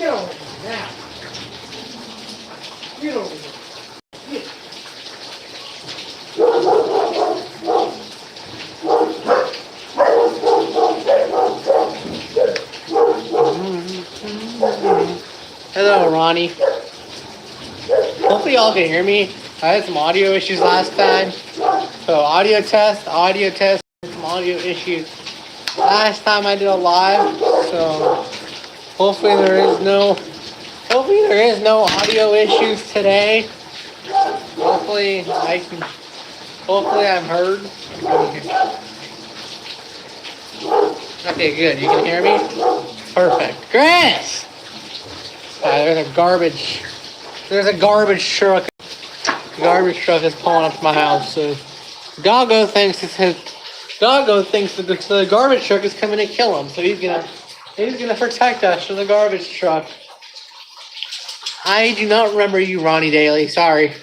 Get over here now. Get over here. Get. Hello, Ronnie. Hopefully y'all can hear me. I had some audio issues last time. So audio test, some audio issues. Last time I did a live, so hopefully there is no audio issues today. Hopefully I'm heard. Okay, good. You can hear me? Perfect. Chris! There's a garbage truck. The garbage truck is pulling up to my house, so Doggo thinks that the garbage truck is coming to kill him, so he's gonna protect us from the garbage truck. I do not remember you, Ronnie Daly. Sorry.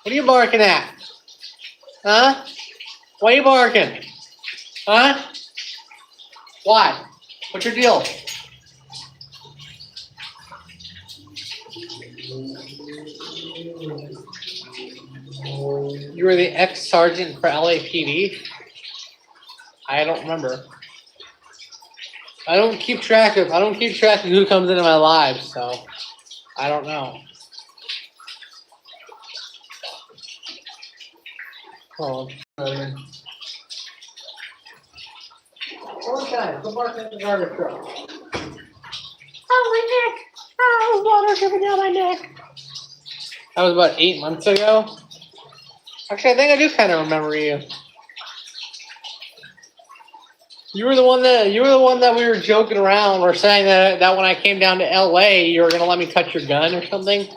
What are you barking at? Huh? Why are you barking? Huh? Why? What's your deal? You were the ex-sergeant for LAPD? I don't remember. I don't keep track of who comes into my lives, so I don't know. Hold on. One time, go bark at the garbage truck. Oh, my neck! Oh, water dripping down my neck. That was about 8 months ago. Actually, I think I do kind of remember you. You were the one that we were joking around. We're saying that when I came down to LA, you were gonna let me touch your gun or something,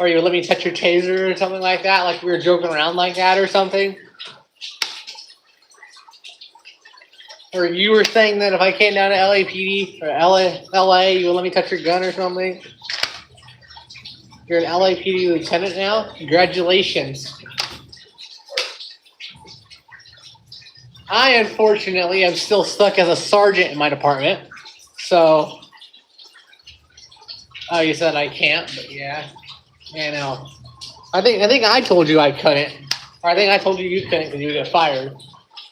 or you would let me touch your taser or something like that. Like we were joking around like that or something. Or you were saying that if I came down to LAPD or LA, you would let me touch your gun or something. You're an LAPD lieutenant now? Congratulations. I, unfortunately, am still stuck as a sergeant in my department. So, oh, you said I can't, but yeah. Yeah, no. I think I told you I couldn't. Or I think I told you you couldn't because you would get fired.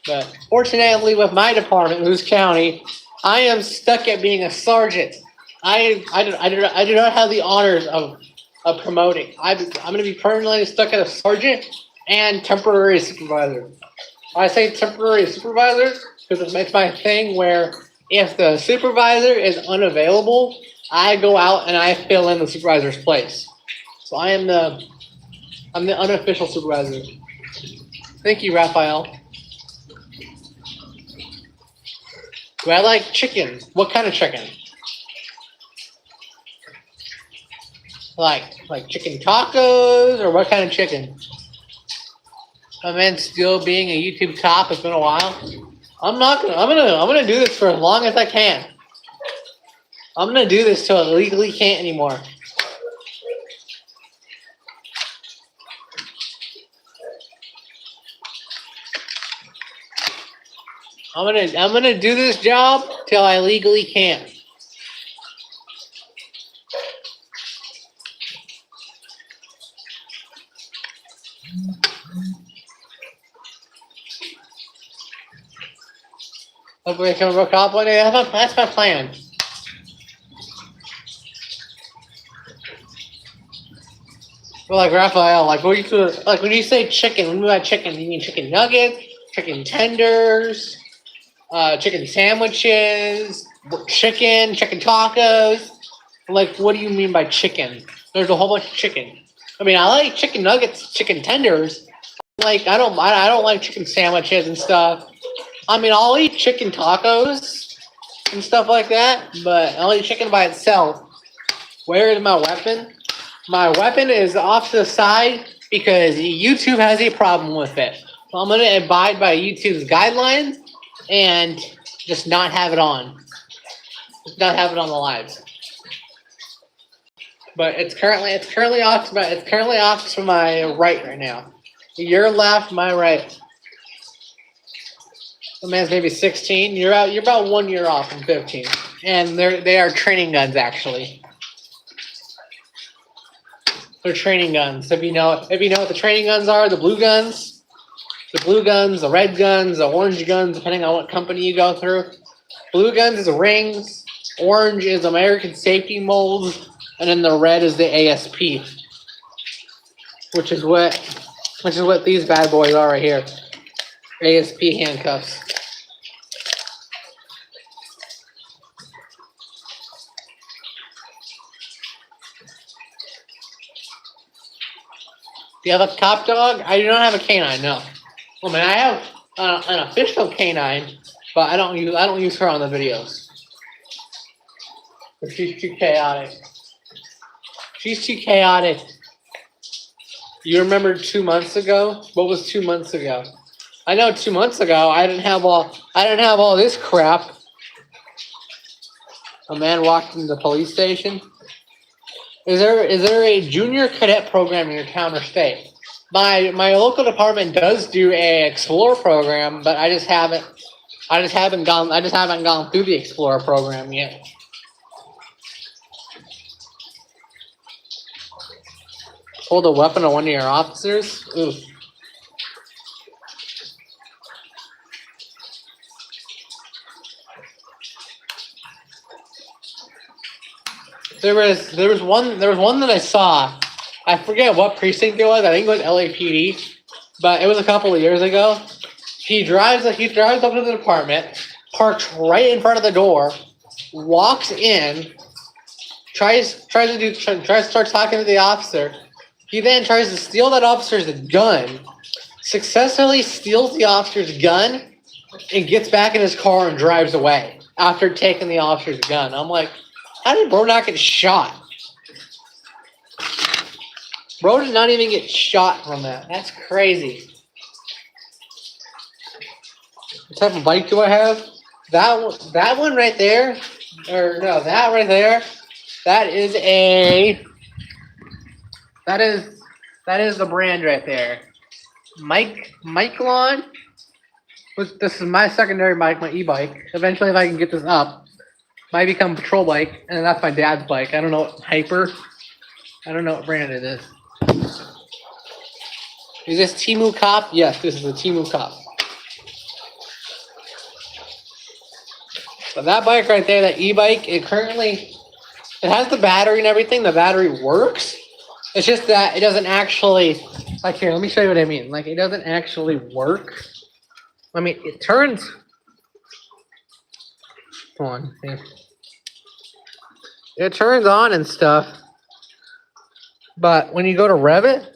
But fortunately, with my department, Lewis County, I am stuck at being a sergeant. I do not have the honors of promoting. I'm going to be permanently stuck as a sergeant and temporary supervisor. I say temporary supervisor because it's my thing where if the supervisor is unavailable, I go out and I fill in the supervisor's place. So I'm the unofficial supervisor. Thank you, Raphael. Do I like chicken? What kind of chicken? Like chicken tacos or what kind of chicken? My man still being a YouTube cop. It's been a while. I'm gonna do this for as long as I can. I'm gonna do this till I legally can't anymore. I'm gonna do this job till I legally can't. Hopefully I become a cop one day. That's my plan. Well, like Raphael, like when you say chicken, when you mean by chicken, you mean chicken nuggets, chicken tenders, chicken sandwiches, chicken tacos. Like, what do you mean by chicken? There's a whole bunch of chicken. I mean, I like chicken nuggets, chicken tenders. Like, I don't like chicken sandwiches and stuff. I mean, I'll eat chicken tacos and stuff like that, but I'll eat chicken by itself. Where is my weapon? My weapon is off to the side because YouTube has a problem with it. So I'm going to abide by YouTube's guidelines and just not have it on. Just not have it on the lives. But it's currently off to my right now. Your left, my right. The man's maybe 16. You're about 1 year off from 15. And they are training guns actually. They're training guns. If you know what the training guns are, the blue guns, the red guns, the orange guns, depending on what company you go through. Blue guns is rings, orange is American safety molds, and then the red is the ASP, which is what these bad boys are right here. ASP handcuffs. Do you have a cop dog? I do not have a canine. No. Well, man, I have an official canine, but I don't use her on the videos. But she's too chaotic. She's too chaotic. You remember 2 months ago? What was 2 months ago? I know 2 months ago I didn't have all this crap. A man walked into the police station. Is there a junior cadet program in your town or state? My local department does do a Explorer program, but I just haven't gone through the Explorer program yet. Hold a weapon on one of your officers? Ooh. There was one that I saw. I forget what precinct it was. I think it was LAPD, but it was a couple of years ago. He drives up to the department, parks right in front of the door, walks in, tries to start talking to the officer. He then tries to steal that officer's gun, successfully steals the officer's gun, and gets back in his car and drives away after taking the officer's gun. I'm like, how did bro not get shot? Bro did not even get shot from that. That's crazy. What type of bike do I have? That one right there, or no, that right there. That is the brand right there. Michelin. This is my secondary bike, my e-bike. Eventually, if I can get this up, might become patrol bike, and that's my dad's bike. I don't know what Hyper. I don't know what brand it is. Is this Timu Cop? Yes, this is a Timu Cop. But that bike right there, that e-bike, it has the battery and everything. The battery works. It's just that it doesn't actually, like here, let me show you what I mean. Like it doesn't actually work. I mean, it turns, come on, here. It turns on and stuff. But when you go to rev it,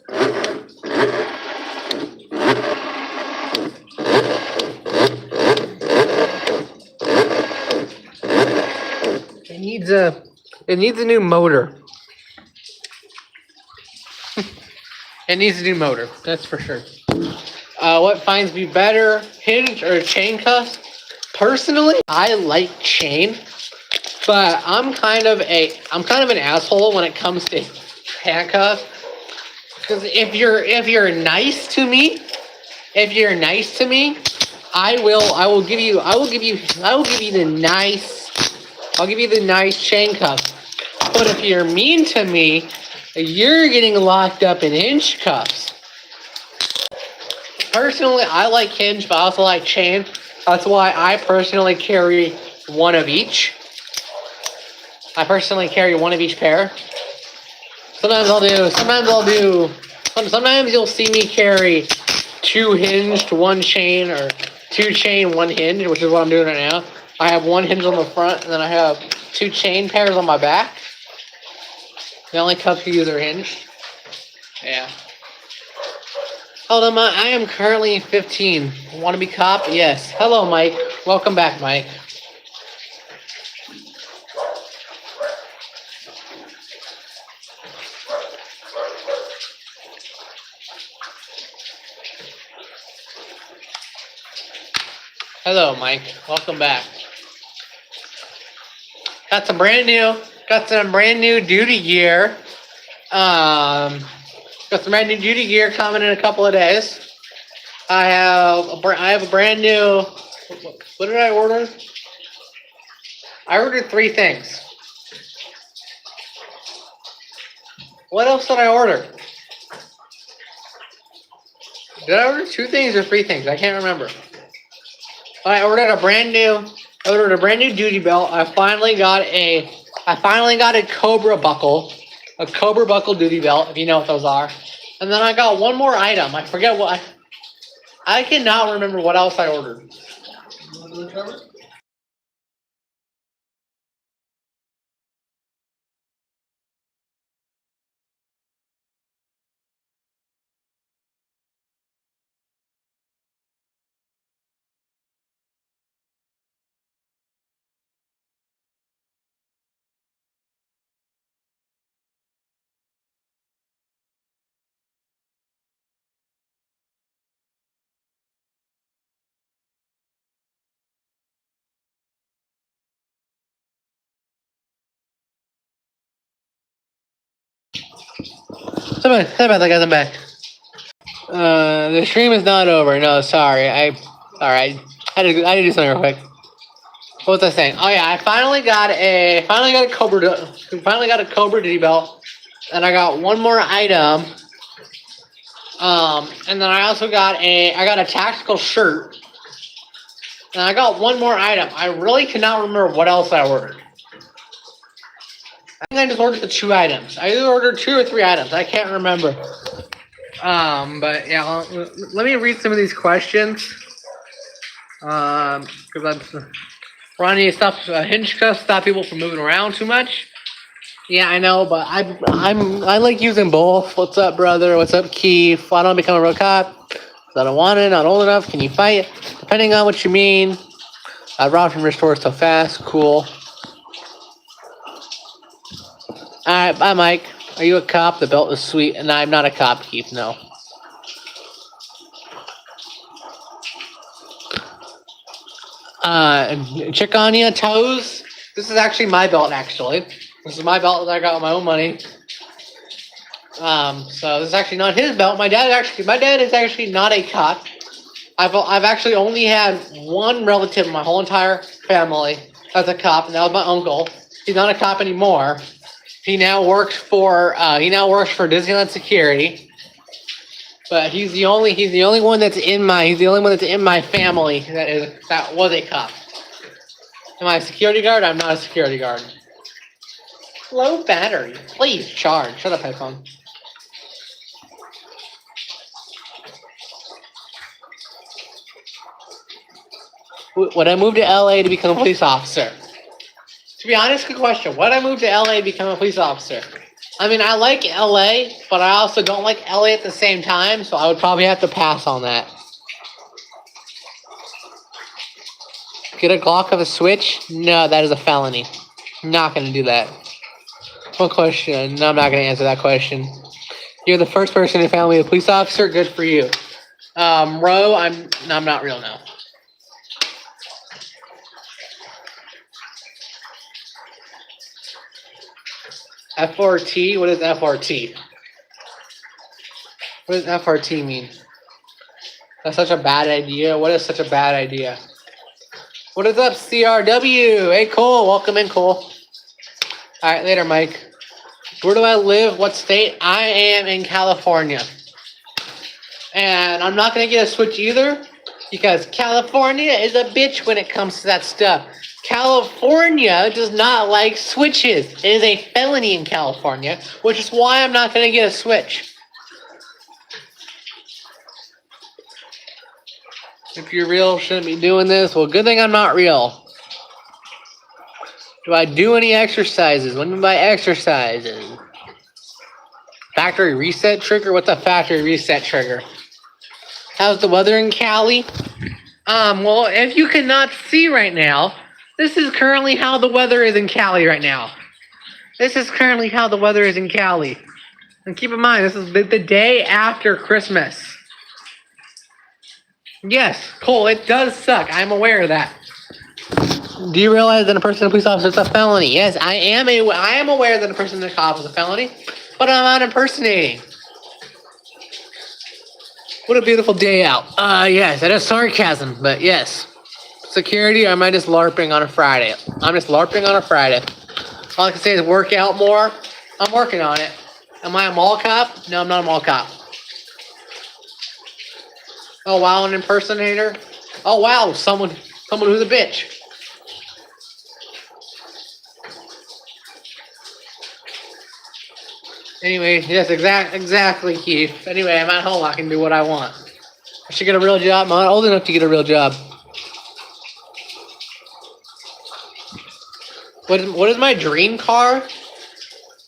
it needs a new motor. It needs a new motor, that's for sure. What finds me better, hinge or chain cuffs? Personally, I like chain, but I'm kind of an asshole when it comes to handcuffs. Because if you're nice to me, I will give you the nice chain cuffs. But if you're mean to me, you're getting locked up in hinge cuffs. Personally, I like hinge, but I also like chain. That's why I personally carry one of each. I personally carry one of each pair. Sometimes you'll see me carry 2 hinged, 1 chain, or 2 chain, 1 hinge, which is what I'm doing right now. I have 1 hinge on the front, and then I have 2 chain pairs on my back. The only cuffs you use are hinged. Yeah. Hold on, I am currently 15. Want to be cop? Yes. Hello, Mike. Welcome back, Mike. Hello, Mike. Welcome back. Got some brand new Got some brand new duty gear. Got some brand new duty gear coming in a couple of days. I have a brand new. What did I order? I ordered 3 things. What else did I order? Did I order 2 things or 3 things? I can't remember. I ordered a brand new duty belt. I finally got a Cobra buckle. A Cobra buckle duty belt, if you know what those are. And then I got one more item. I forget what I cannot remember what else I ordered. Sorry about that, guys. I'm back. The stream is not over. No, sorry. I had to do something real quick. What was I saying? Oh yeah, I finally got a Cobra duty belt, and I got one more item. And then I also got a tactical shirt, and I got one more item. I really cannot remember what else I ordered. I think I just ordered the 2 items. I either ordered 2 or 3 items. I can't remember. But yeah, let me read some of these questions. Because we're on to stop hinge cuffs, stop people from moving around too much. Yeah, I know, but I like using both. What's up, brother? What's up, Keith? Why don't I become a real cop? I don't want it. Not old enough. Can you fight? Depending on what you mean. I'd rob from your store so fast. Cool. All right, bye, Mike. Are you a cop? The belt is sweet, and I'm not a cop, Keith. No. Check on ya, toes. This is actually my belt. Actually, this is my belt that I got with my own money. So this is actually not his belt. My dad is actually not a cop. I've actually only had one relative in my whole entire family as a cop, and that was my uncle. He's not a cop anymore. He now works for Disneyland security. But he's the only one that's in my family that was a cop. Am I a security guard? I'm not a security guard. Low battery. Please charge. Shut up, headphone. Would I move to LA to become a police officer? To be honest, good question. Would I move to LA to become a police officer? I mean, I like LA, but I also don't like LA at the same time, so I would probably have to pass on that. Get a Glock of a Switch? No, that is a felony. Not going to do that. One question. No, I'm not going to answer that question. You're the first person in your family a police officer? Good for you. Ro, I'm not real now. FRT? What is FRT? What does FRT mean? That's such a bad idea. What is such a bad idea? What is up, CRW? Hey, Cole. Welcome in, Cole. All right, later, Mike. Where do I live? What state? I am in California. And I'm not going to get a Switch either because California is a bitch when it comes to that stuff. California does not like Switches. It is a felony in California, which is why I'm not going to get a Switch. If you're real, shouldn't be doing this. Well, good thing I'm not real. Do I do any exercises? What do you mean by exercises? Factory reset trigger? What's a factory reset trigger? How's the weather in Cali? Well, if you cannot see right now, this is currently how the weather is in Cali right now. This is currently how the weather is in Cali. And keep in mind, this is the day after Christmas. Yes, Cole, it does suck. I'm aware of that. Do you realize that a person in a police officer is a felony? Yes, I am aware that a person in a cop is a felony, but I'm not impersonating. What a beautiful day out. Yes, that is sarcasm, but yes. Security, or am I just LARPing on a Friday? I'm just LARPing on a Friday. All I can say is work out more. I'm working on it. Am I a mall cop? No, I'm not a mall cop. Oh, wow, an impersonator? Oh, wow, someone who's a bitch. Anyway, yes, exactly, Keith. Anyway, I'm at home. I can do what I want. I should get a real job. I'm not old enough to get a real job. What is my dream car?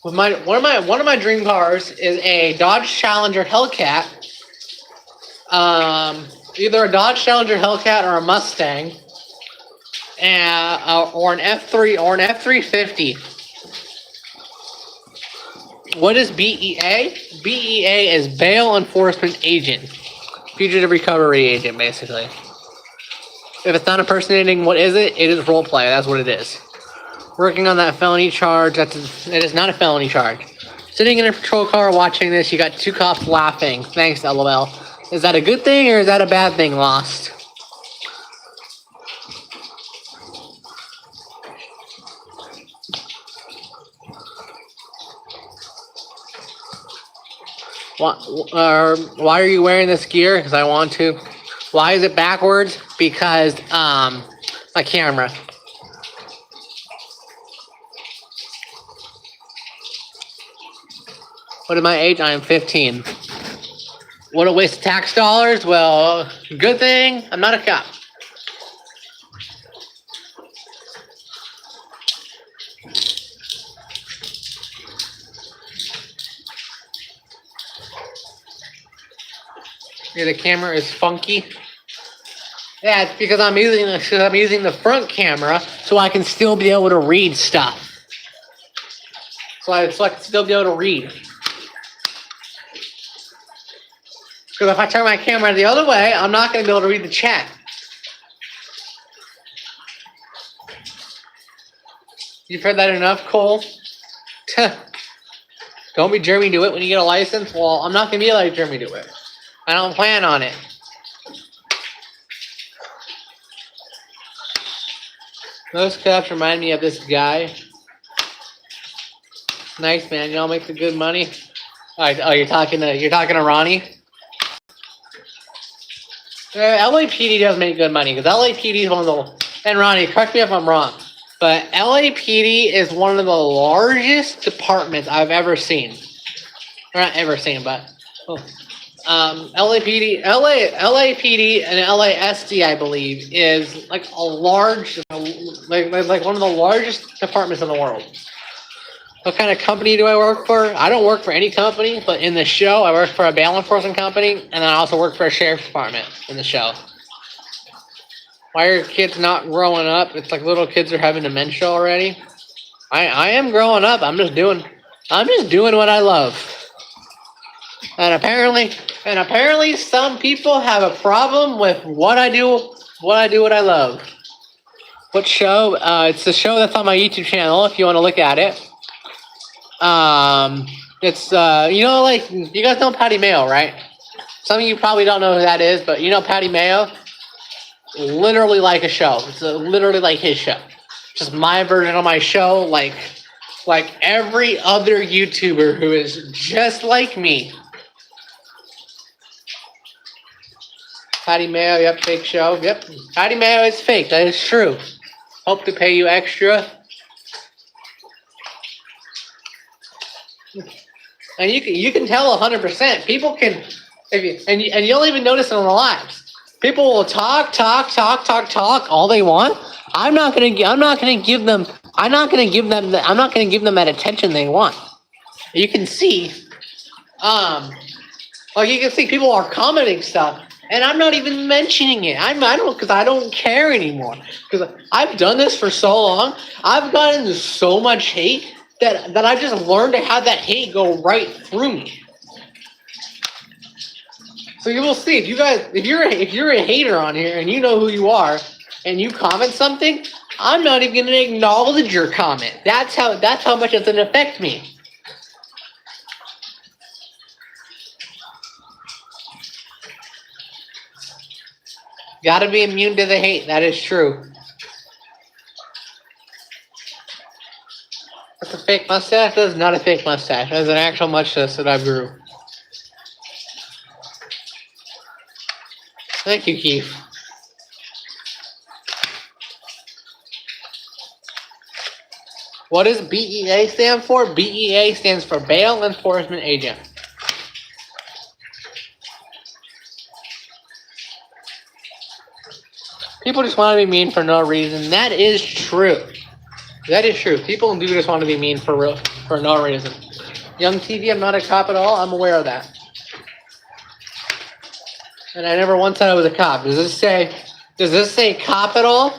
One of my dream cars is a Dodge Challenger Hellcat. Either a Dodge Challenger Hellcat or a Mustang, or an F350. What is BEA? BEA is Bail Enforcement Agent, Fugitive Recovery Agent, basically. If it's not impersonating, what is it? It is role play. That's what it is. Working on that felony charge. It is not a felony charge. Sitting in a patrol car watching this, you got two cops laughing. Thanks, LOL. Is that a good thing or is that a bad thing, Lost? Why are you wearing this gear? Because I want to. Why is it backwards? Because my camera. What is my age? I am 15. What a waste of tax dollars. Well, good thing I'm not a cop. Yeah, the camera is funky. Yeah, it's because I'm using the front camera so I can still be able to read stuff. So I can still be able to read. Because if I turn my camera the other way, I'm not going to be able to read the chat. You've heard that enough, Cole? Don't be Jeremy DeWitt when you get a license. Well, I'm not going to be like Jeremy DeWitt. I don't plan on it. Most cops remind me of this guy. Nice, man. Y'all make the good money. Oh, you're talking to Ronnie. LAPD does make good money because LAPD is one of the. And Ronnie, correct me if I'm wrong, but LAPD is one of the largest departments I've ever seen. Or not ever seen, but LAPD and LASD, I believe, is like a large, like one of the largest departments in the world. What kind of company do I work for? I don't work for any company, but in the show, I work for a bail enforcement company, and then I also work for a sheriff's department in the show. Why are kids not growing up? It's like little kids are having dementia already. I am growing up. I'm just doing what I love. And apparently some people have a problem with what I do what I love. What show? It's the show that's on my YouTube channel if you want to look at it. It's like you guys know Patty Mayo, right? Some of you probably don't know who that is, but you know Patty Mayo? Literally like a show. It's literally like his show. Just my version of my show, like every other YouTuber who is just like me. Patty Mayo, yep, fake show. Yep, Patty Mayo is fake. That is true. Hope to pay you extra. And you can tell 100%. People can, and you'll even notice it on the lives. People will talk all they want. I'm not gonna give them that attention they want. You can see, people are commenting stuff, and I'm not even mentioning it. I don't care anymore because I've done this for so long. I've gotten so much hate that I just learned to have that hate go right through me. So you will see if you're a hater on here and you know who you are and you comment something, I'm not even gonna acknowledge your comment. That's how much it's gonna affect me. Gotta be immune to the hate. That is true. That's a fake mustache? That is not a fake mustache. That is an actual mustache that I grew. Thank you, Keith. What does BEA stand for? BEA stands for Bail Enforcement Agent. People just want to be mean for no reason. That is true. That is true. People do just want to be mean for no reason. Young TV, I'm not a cop at all. I'm aware of that. And I never once said I was a cop. Does this say cop at all?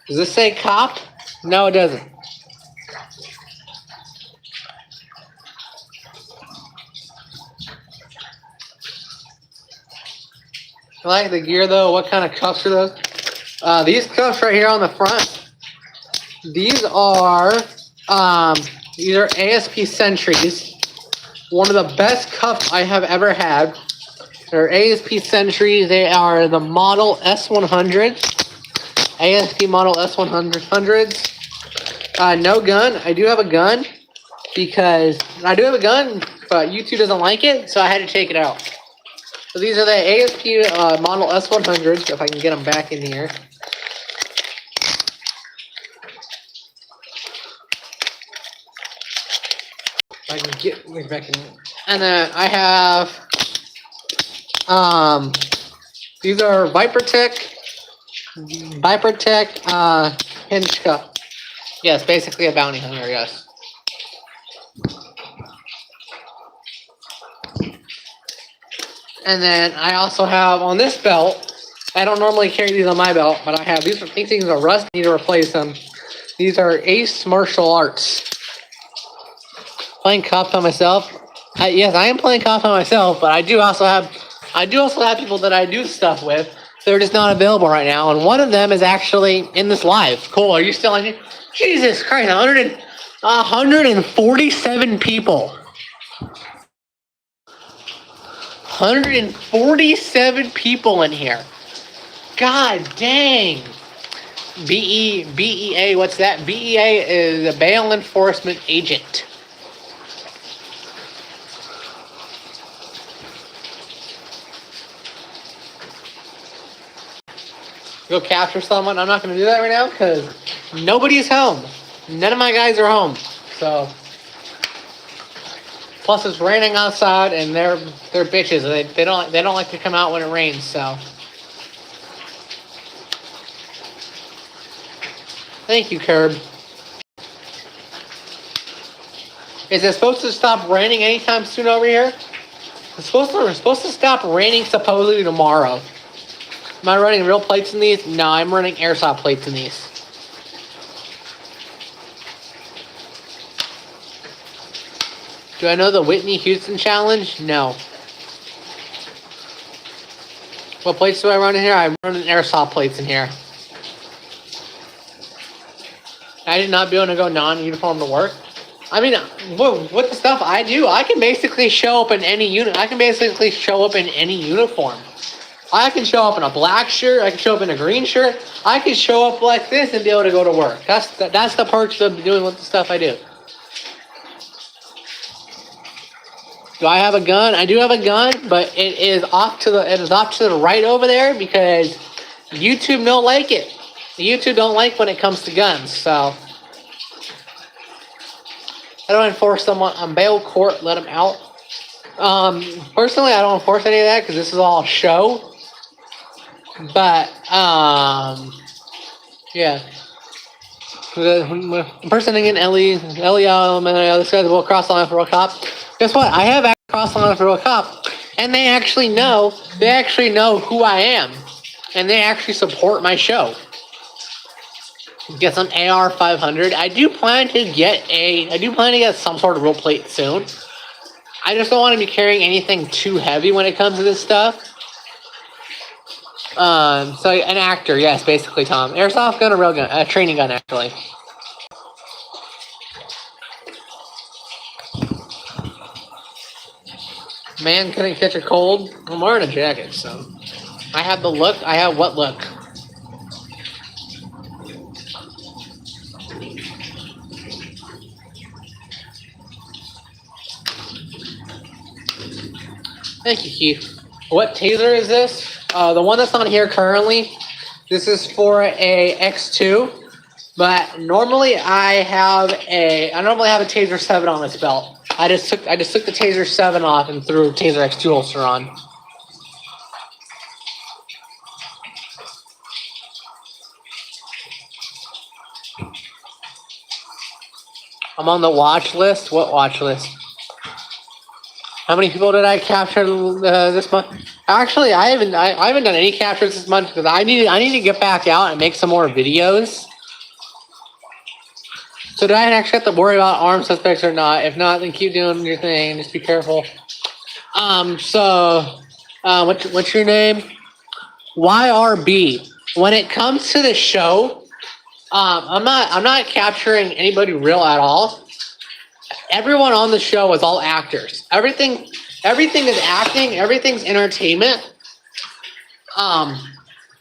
Does this say cop? No, it doesn't. I like the gear though. What kind of cuffs are those? These cuffs right here on the front. These are ASP Sentries. One of the best cuffs I have ever had. They're ASP Sentries. They are the model S100. ASP model S100s. No gun. I do have a gun because but YouTube doesn't like it, so I had to take it out. So these are the ASP model S100s, if I can get them back in here. If I can get them back in here. And then I have, these are ViperTech hinge cuff. Yes, basically a bounty hunter, yes. And then I also have on this belt, I don't normally carry these on my belt, but I have these things are rust, I need to replace them. These are Ace Martial Arts. Playing cops on myself. Yes, I am playing cops on myself, but I do also have people that I do stuff with. They're just not available right now, and one of them is actually in this live. Cole, are you still in here? Jesus Christ, 147 people. 147 people in here. God dang. BEA, what's that? BEA is a Bail Enforcement Agent. Go capture someone. I'm not going to do that right now because nobody's home. None of my guys are home. So, plus it's raining outside, and they're bitches. They don't like to come out when it rains. So, thank you, Curb. Is it supposed to stop raining anytime soon over here? We're supposed to stop raining supposedly tomorrow. Am I running real plates in these? No, I'm running airsoft plates in these. Do I know the Whitney Houston challenge? No. What plates do I run in here? I'm running airsoft plates in here. I did not be able to go non-uniform to work. I mean, with the stuff I do, I can basically show up in any unit. I can basically show up in any uniform. I can show up in a black shirt. I can show up in a green shirt. I can show up like this and be able to go to work. That's the perks of doing with the stuff I do. Do I have a gun? I do have a gun, but it is off to the right over there because YouTube don't like it. YouTube don't like when it comes to guns. So I don't enforce them on bail court. Let them out. Personally, I don't enforce any of that because this is all show. But, yeah. The person again, Ellie, this guy will cross the line for a cop. Guess what? I have actually crossed the line for a cop, and they actually know who I am, and they actually support my show. Get some AR 500. I do plan to get some sort of real plate soon. I just don't want to be carrying anything too heavy when it comes to this stuff. So an actor, yes, basically, Tom. Airsoft gun or real gun? A training gun, actually. Man couldn't catch a cold. I'm wearing a jacket, so I have the look. I have what look? Thank you, Keith. What taser is this? The one that's on here currently. This is for a X2, but normally I normally have a Taser 7 on this belt. I just took the Taser 7 off and threw Taser X2 holster on. I'm on the watch list. What watch list? How many people did I capture this month? Actually, I haven't done any captures this month because I need to get back out and make some more videos. So do I actually have to worry about armed suspects or not? If not, then keep doing your thing. Just be careful. What's your name? YRB. When it comes to the show, I'm not capturing anybody real at all. Everyone on the show is all actors. Everything is acting. Everything's entertainment.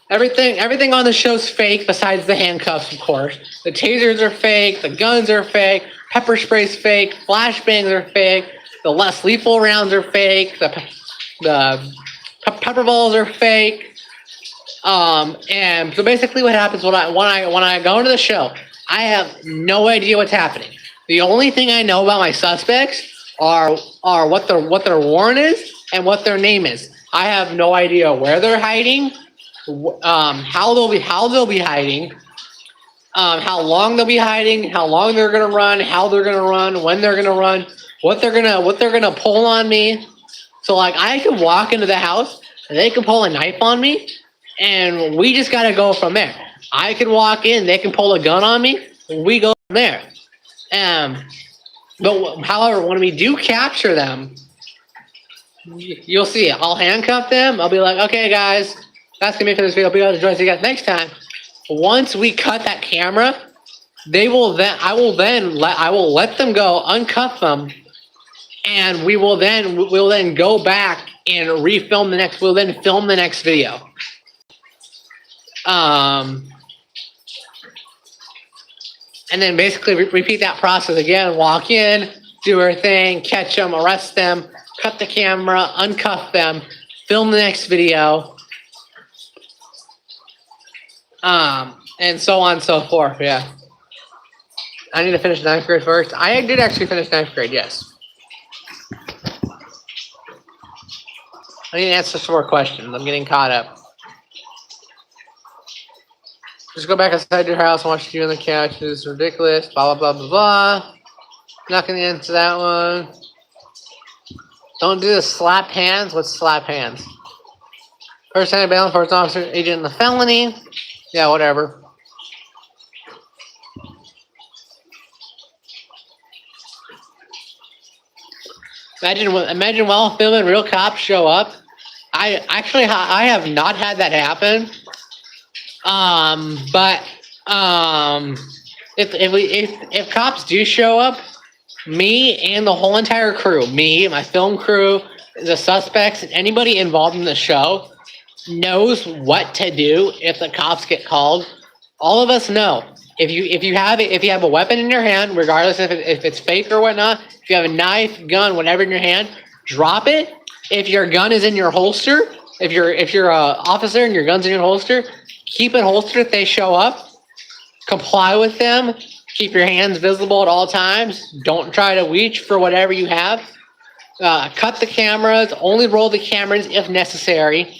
Everything on the show's fake besides the handcuffs, of course. The tasers are fake. The guns are fake. Pepper spray's fake. Flashbangs are fake. The less lethal rounds are fake. The pepper balls are fake. And so basically, what happens when I go into the show, I have no idea what's happening. The only thing I know about my suspects are what their warrant is and what their name is. I have no idea where they're hiding, how they'll be hiding, how long they'll be hiding, how long they're gonna run, how they're gonna run, when they're gonna run, what they're gonna pull on me. So like I could walk into the house and they can pull a knife on me, and we just gotta go from there. I could walk in, they can pull a gun on me, and we go from there. But however, when we do capture them, you'll see it. I'll handcuff them. I'll be like, okay, guys, that's gonna be it for this video. I'll be able to join you guys next time. Once we cut that camera, I will let them go, uncuff them, and we'll then go back and refilm the next. We'll then film the next video. And then basically repeat that process again. Walk in, do our thing, catch them, arrest them, cut the camera, uncuff them, film the next video, and so on and so forth. Yeah. I need to finish 9th grade first. I did actually finish 9th grade, yes. I need to answer some more questions. I'm getting caught up. Just go back inside your house and watch you on the couch. It's ridiculous. Blah, blah, blah, blah, blah. Not going to answer that one. Don't do the slap hands. What's slap hands? Person bail for its officer, agent in the felony. Yeah, whatever. Imagine while filming, real cops show up. I have not had that happen. But if cops do show up, me and the whole entire crew, me, my film crew, the suspects, and anybody involved in the show knows what to do if the cops get called. All of us know. If you have a weapon in your hand, regardless if it's fake or whatnot, if you have a knife, gun, whatever in your hand, drop it. If your gun is in your holster, if you're an officer and your gun's in your holster, keep it holstered if they show up. Comply with them. Keep your hands visible at all times. Don't try to reach for whatever you have. Cut the cameras. Only roll the cameras if necessary.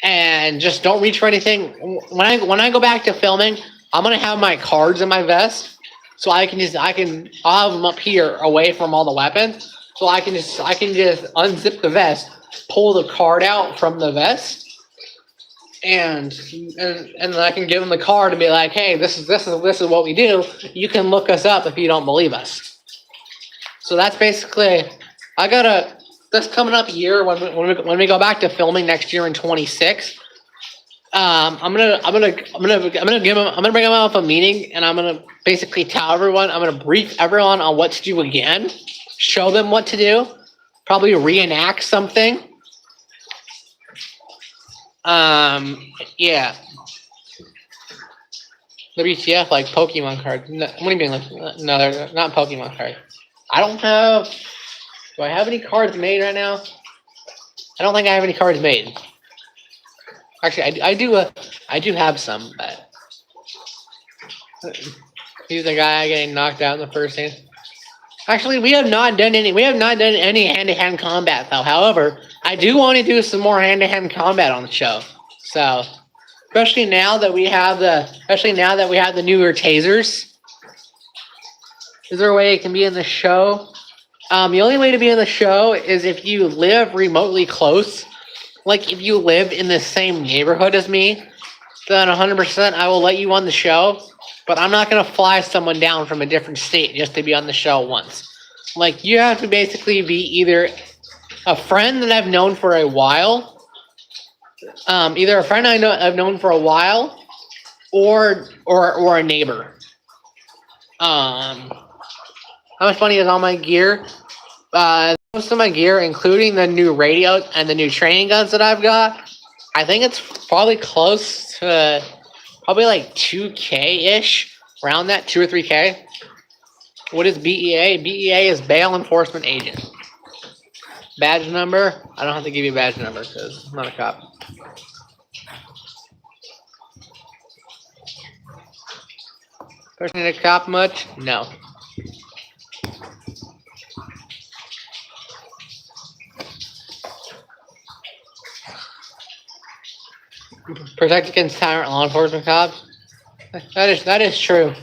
And just don't reach for anything. When I go back to filming, I'm gonna have my cards in my vest, so I'll have them up here away from all the weapons. So I can just unzip the vest, pull the card out from the vest, and then I can give them the card and be like, hey, this is what we do. You can look us up if you don't believe us. So that's basically, this coming up year when we go back to filming next year in 26. I'm gonna bring them up a meeting, and I'm gonna basically tell everyone. I'm gonna brief everyone on what to do again, show them what to do, probably reenact something. Yeah. WTF, like Pokemon cards. No, what do you mean? Like, no, they're not Pokemon cards. I don't have. Do I have any cards made right now? I don't think I have any cards made. Actually, I do. I do have some, but he's the guy getting knocked out in the first hand. Actually, we have not done any. We have not done any hand-to-hand combat though. However, I do want to do some more hand-to-hand combat on the show. So, especially now that we have the newer tasers. Is there a way it can be in the show? The only way to be in the show is if you live remotely close. Like if you live in the same neighborhood as me, then 100% I will let you on the show. But I'm not gonna fly someone down from a different state just to be on the show once. Like you have to basically be either a friend that I've known for a while, either a friend I've known for a while, or a neighbor. How much money is all my gear? Most of my gear, including the new radio and the new training guns that I've got, I think it's probably close to probably like 2K-ish, around that, 2 or 3K. What is BEA? BEA is Bail Enforcement Agent. Badge number? I don't have to give you a badge number because I'm not a cop. Person need a cop much? No. Protect against tyrant law enforcement cops? That is true.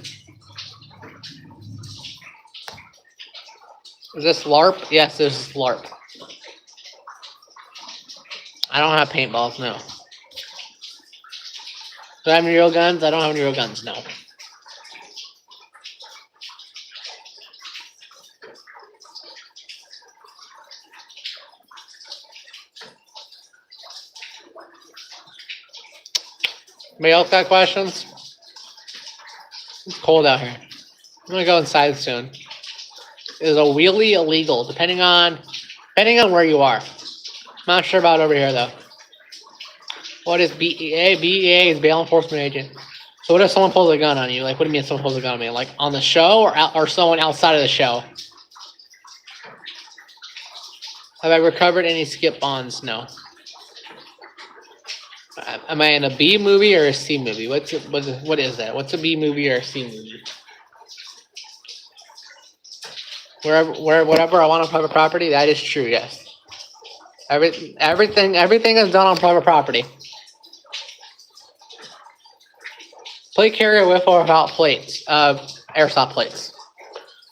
Is this LARP? Yes, this is LARP. I don't have paintballs, no. Do I have any real guns? I don't have any real guns, no. Anybody else got questions? It's cold out here. I'm gonna go inside soon. Is a wheelie illegal? Depending on where you are. I'm not sure about over here though. What is BEA? BEA is Bail Enforcement Agent. So what if someone pulls a gun on you? Like, what do you mean someone pulls a gun on me? Like on the show or someone outside of the show? Have I recovered any skip bonds? No. Am I in a B movie or a C movie? What is that? What's a B movie or a C movie? Whatever I want on private property, that is true. Yes. Everything is done on private property. Plate carrier with or without plates, airsoft plates.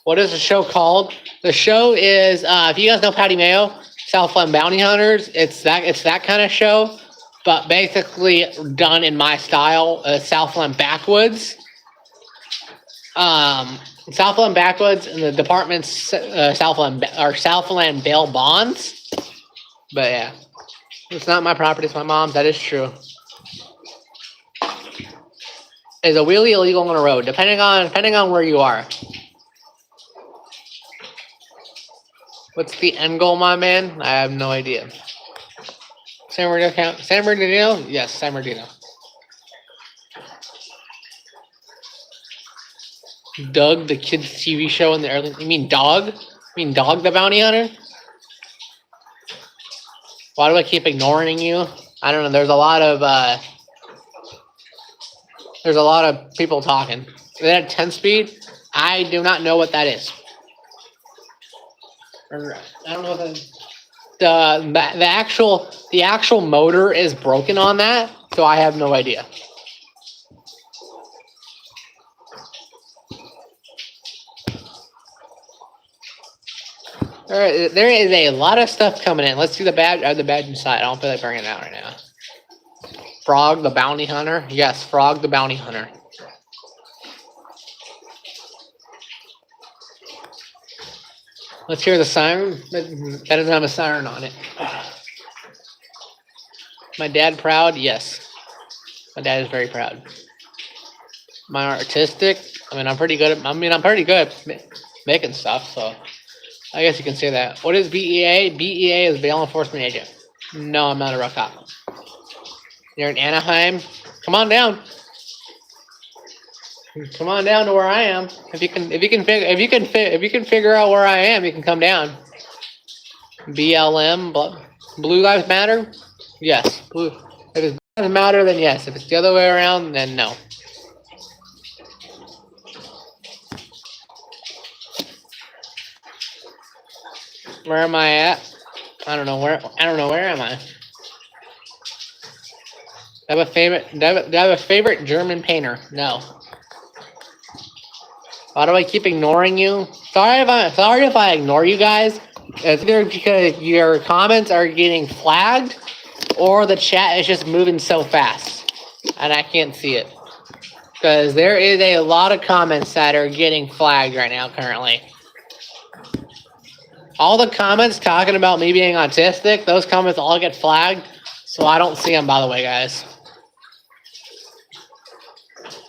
What is the show called? The show is if you guys know Patty Mayo, Southland Bounty Hunters. It's that kind of show. But basically done in my style, Southland Backwoods. Southland Backwoods and the department's Southland Bail Bonds. But yeah, it's not my property, it's my mom's. That is true. Is a wheelie illegal on the road? Depending on where you are. What's the end goal, my man? I have no idea. San Bernardino? Yes, San Bernardino. Doug, the kids' TV show in the early. You mean Dog? You mean Dog the Bounty Hunter? Why do I keep ignoring you? I don't know. There's a lot of people talking. Is that at 10 speed? I do not know what that is. I don't know what that is. The actual motor is broken on that, so I have no idea. There is a lot of stuff coming in. Let's see the badge. I have the badge inside. I don't feel like bringing it out right now. Frog the Bounty Hunter. Yes, Frog the Bounty Hunter. Let's hear the siren. That doesn't have a siren on it. My dad proud? Yes. My dad is very proud. My artistic. I mean, I'm pretty good. I'm pretty good at making stuff. So I guess you can say that. What is BEA? BEA is bail enforcement agent. No, I'm not a rough cop. You're in Anaheim. Come on down. Come on down to where I am. If you can figure out where I am, you can come down. BLM, Blue Lives Matter. Yes, blue. If it's Blue Lives Matter, then yes. If it's the other way around, then no. Where am I at? I don't know where. Where am I? Do I have a favorite? Do I have a favorite German painter? No. Why do I keep ignoring you? Sorry if I ignore you guys. It's either because your comments are getting flagged, or the chat is just moving so fast, and I can't see it. Because there is a lot of comments that are getting flagged right now currently. All the comments talking about me being autistic, those comments all get flagged, so I don't see them, by the way, guys.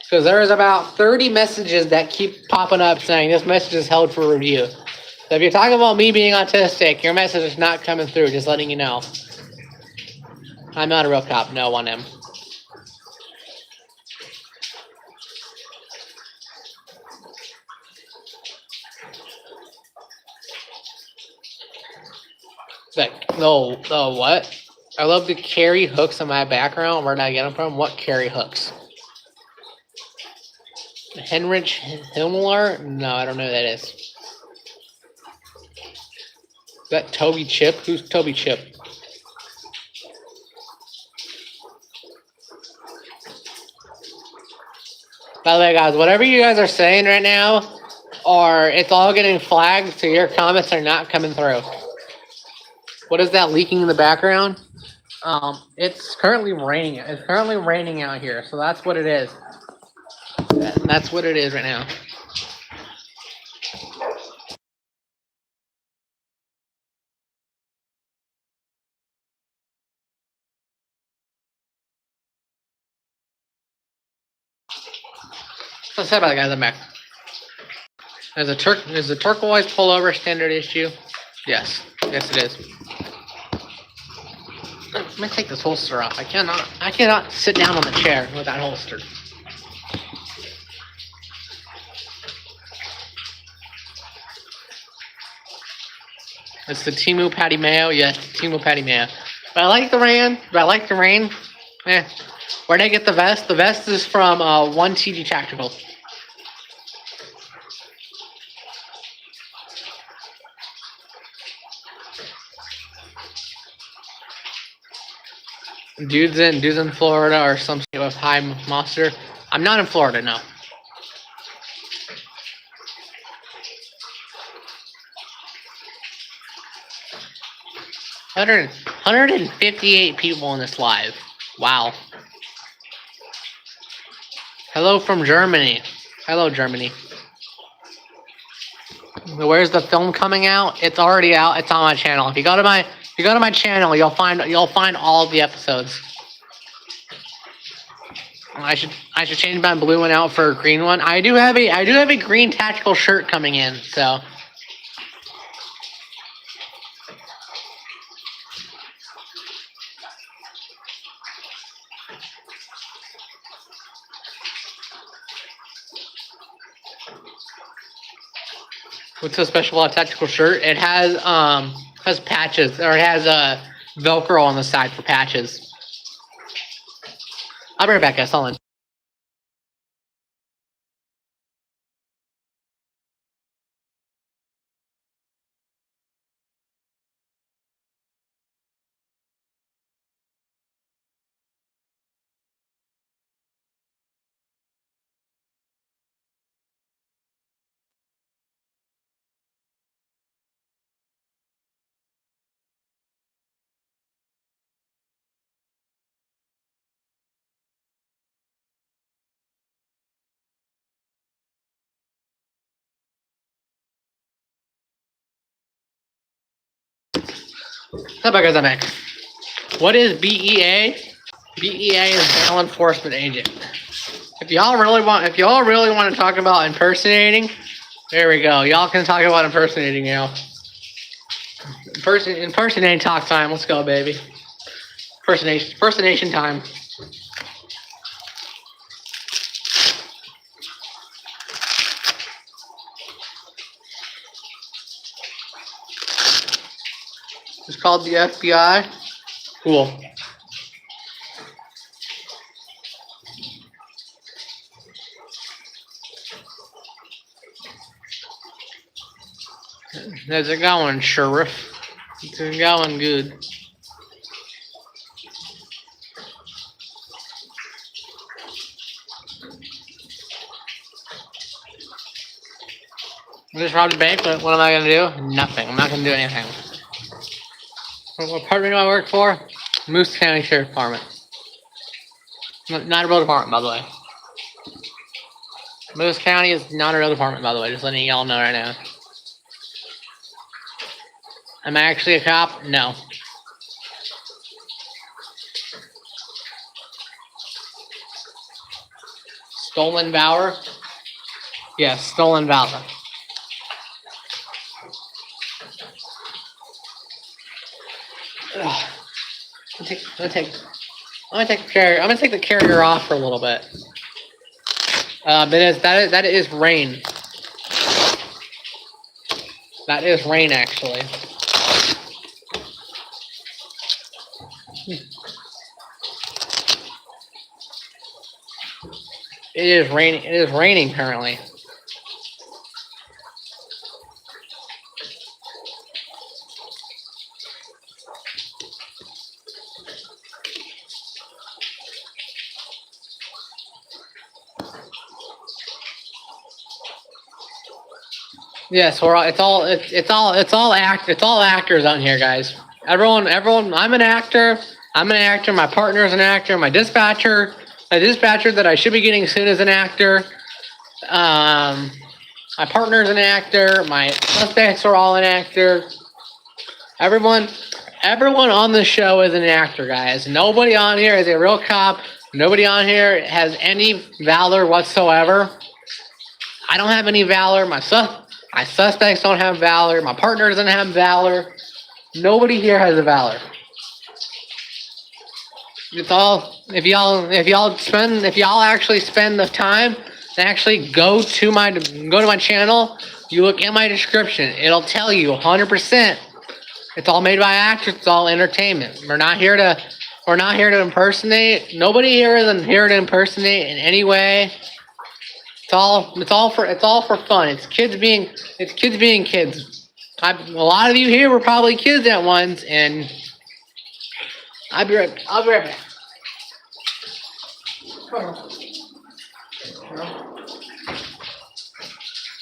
Because there is about 30 messages that keep popping up saying this message is held for review. So if you're talking about me being autistic, your message is not coming through, just letting you know. I'm not a real cop, no, on him. Like, no, what? I love to carry hooks in my background. Where did I get them from? What carry hooks? Heinrich Himmler? No, I don't know who that is. Is that Toby Chip? Who's Toby Chip? By the way, guys, whatever you guys are saying right now, or it's all getting flagged, so your comments are not coming through. What is that leaking in the background? It's currently raining. It's currently raining out here, so that's what it is. That's what it is right now. Let's say about the guys. I'm back. There's a turquoise pullover standard issue. Yes, it is. Let me take this holster off. I cannot sit down on the chair with that holster. It's the Temu Patty Mayo. Yes, Temu Patty Mayo. But I like the rain. Where'd I get the vest? The vest is from 1TG Tactical. Dudes in Florida or some sort of high monster. I'm not in Florida, no. Hundred 158 people in this live. Wow. Hello from Germany. Hello, Germany. Where's the film coming out? It's already out. It's on my channel. If you go to my channel, you'll find all of the episodes. I should change my blue one out for a green one. I do have a green tactical shirt coming in, so. What's so special about a tactical shirt? It has patches, or it has Velcro on the side for patches. I'll be right back, guys. Hold on. Hi, guys. I'm back. What is BEA? BEA is bail enforcement agent. If y'all really want to talk about impersonating, there we go. Y'all can talk about impersonating now. Impersonating talk time. Let's go, baby. Impersonation time. It's called the FBI. Cool. How's it going, Sheriff? It's going good. I just robbed a bank. What am I gonna do? Nothing. I'm not gonna do anything. What department do I work for? Moose County Sheriff Department. Not a real department, by the way. Moose County is not a real department, by the way. Just letting y'all know right now. Am I actually a cop? No. Stolen valor? Yes, stolen valor. I'm gonna take the carrier off for a little bit. That is rain. That is rain, actually. It is raining. It is raining currently. Yes, it's all actors on here, guys. Everyone. I'm an actor. My partner's an actor. My dispatcher that I should be getting soon is an actor. My partner's an actor. My suspects are all an actor. Everyone on the show is an actor, guys. Nobody on here is a real cop. Nobody on here has any valor whatsoever. I don't have any valor. My suspects don't have valor. My partner doesn't have valor. Nobody here has a valor. It's all if y'all actually spend the time to actually go to my channel, you look at my description. It'll tell you 100%. It's all made by actors. It's all entertainment. We're not here to impersonate. Nobody here is here to impersonate in any way. It's all for fun. It's kids being kids. A lot of you here were probably kids at once, and I'll be right back.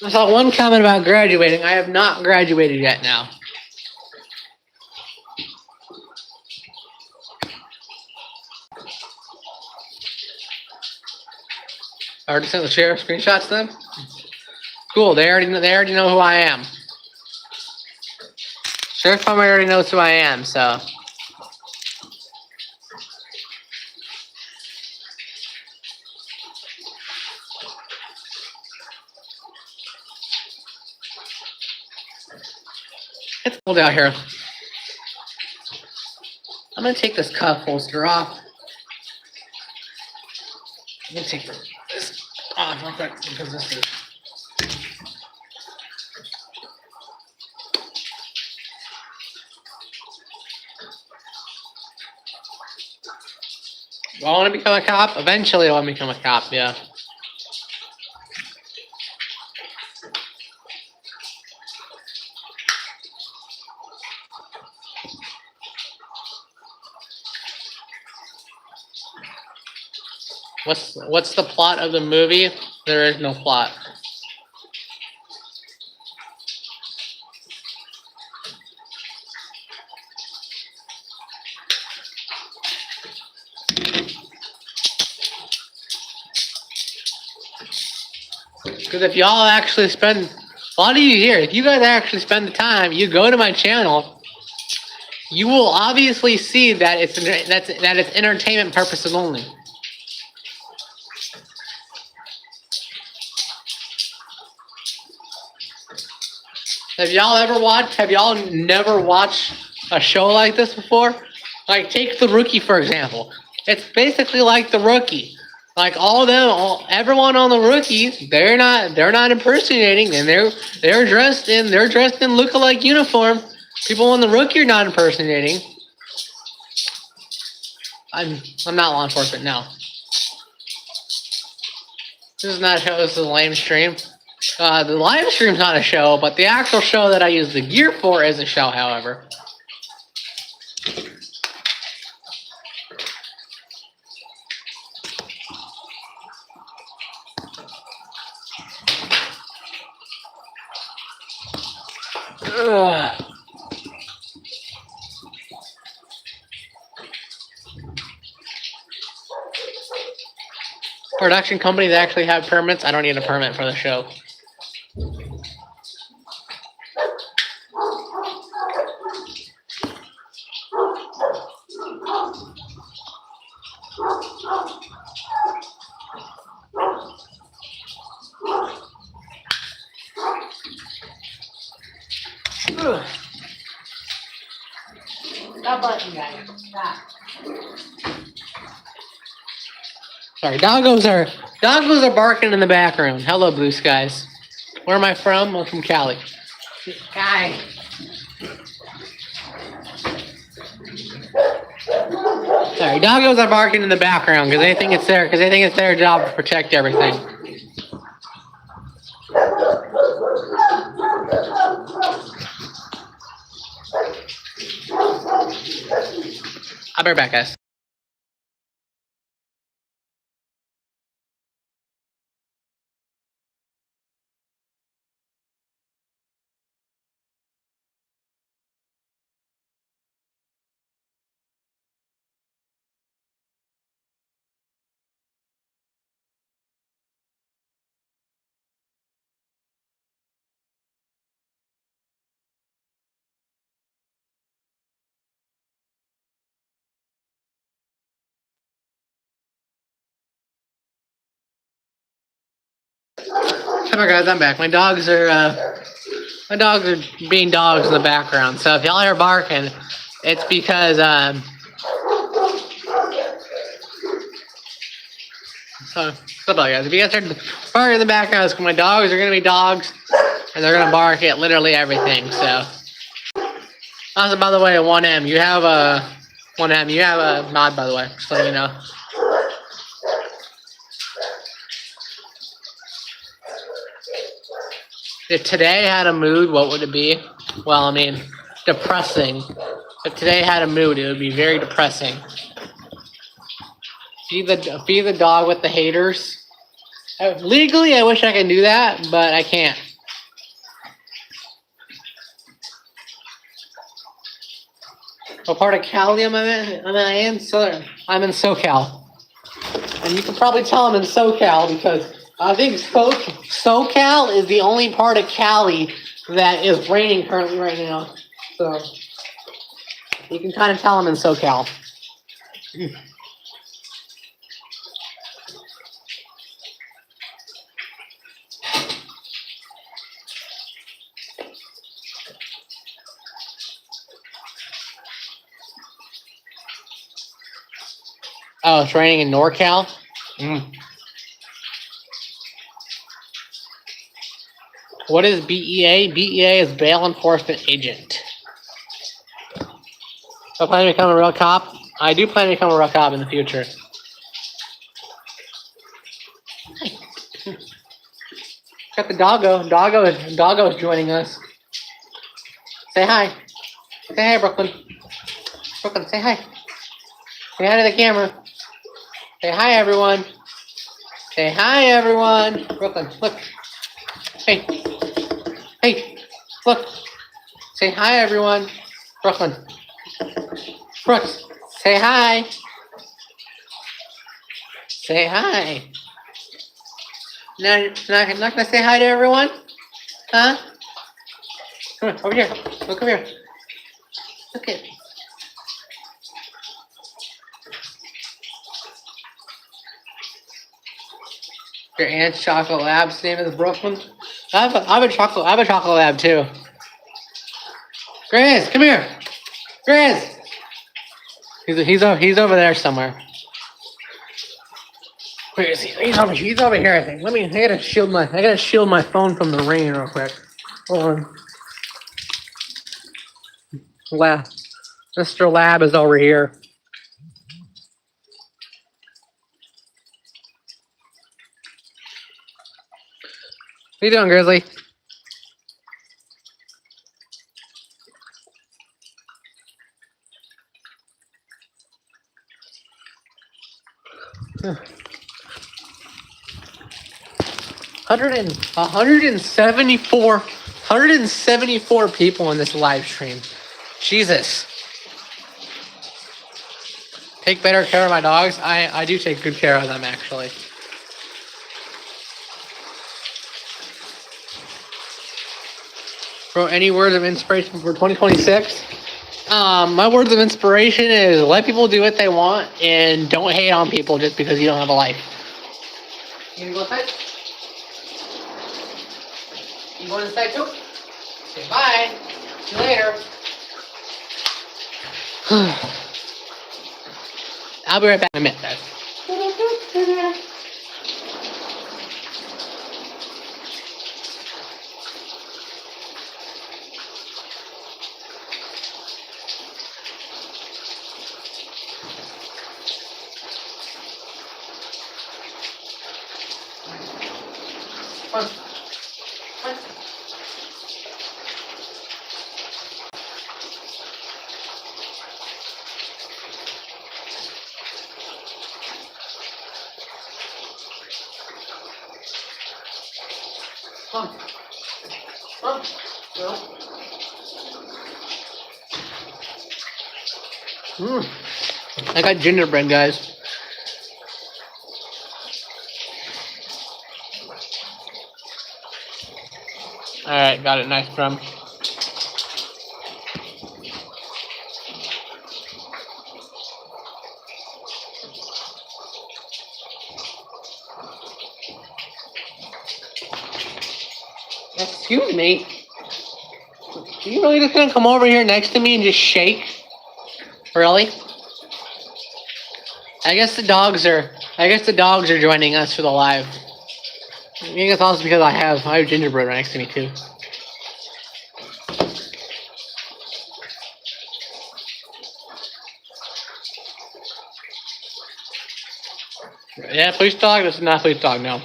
I saw one comment about graduating. I have not graduated yet now. I already sent the sheriff screenshots to them. Cool. They already know who I am. Sheriff probably already knows who I am. So. It's cold out here. I'm gonna take this cuff holster off. I'm gonna take this off real quick because this is. Do I want to become a cop? Eventually, I want to become a cop. Yeah. What's the plot of the movie? There is no plot. Because if y'all actually spend, a lot of you here, if you guys actually spend the time, you go to my channel, you will obviously see that it's entertainment purposes only. Have y'all never watched a show like this before? Like, take The Rookie, for example. It's basically like The Rookie. Like, everyone on The Rookie, they're not impersonating, and they're dressed in look-alike uniform. People on The Rookie are not impersonating. I'm not law enforcement, no. This is not a show, this is a live stream. The live stream's not a show, but the actual show that I use the gear for is a show, however. Ugh. Production companies actually have permits. I don't need a permit for the show. Ugh. Stop button, guys. Stop. Sorry, doggos are barking in the background. Hello, blue skies. Where am I from? I'm from Cali. Guy. Sorry, doggos are barking in the background because they think it's their job to protect everything. I'll be right back, guys. Come on, guys, I'm back. My dogs are being dogs in the background. So if y'all are barking, it's because so about guys. If you guys are barking in the background, it's because my dogs are gonna be dogs, and they're gonna bark at literally everything. So also, by the way, 1M, you have a nod, by the way, just letting you know. If today had a mood, what would it be? Well, I mean, depressing. If today had a mood, it would be very depressing. Be the dog with the haters. Legally, I wish I could do that, but I can't. What part of Cali am I in? I'm in SoCal. And you can probably tell I'm in SoCal because I think SoCal is the only part of Cali that is raining currently right now. So you can kind of tell I'm in SoCal. Oh, it's raining in NorCal? What is BEA? BEA is Bail Enforcement Agent. So I plan to become a real cop? I do plan to become a real cop in the future. Got the doggo. Doggo is joining us. Say hi. Say hi, Brooklyn. Brooklyn, say hi. Say hi to the camera. Say hi, everyone. Say hi, everyone. Brooklyn, look. Hey. Hey. Look. Say hi, everyone. Brooklyn. Brooks, say hi. Say hi. No, not gonna say hi to everyone? Huh? Come on, over here. Look over here. Look at. Your aunt's chocolate lab's name is Brooklyn. I have a chocolate lab too. Grizz, come here. Grizz. He's over there somewhere. Where is he? He's over here, I think. I gotta shield my phone from the rain real quick. Hold on. Wow. Mr. Lab is over here. What you doing, Grizzly? Huh. 174 people in this live stream. Jesus. Take better care of my dogs. I do take good care of them, actually. Bro, any words of inspiration for 2026? My words of inspiration is let people do what they want and don't hate on people just because you don't have a life. You gonna go inside? You going inside too? Okay, bye. See you later. I'll be right back in a minute, guys. Come on. Come on. Come on. No. I got gingerbread, guys. Alright, got it. Nice drum. Excuse me. Are you really just gonna come over here next to me and just shake? Really? I guess the dogs are joining us for the live. I think it's also because I have gingerbread right next to me too. Yeah, police dog. This is not police dog. No.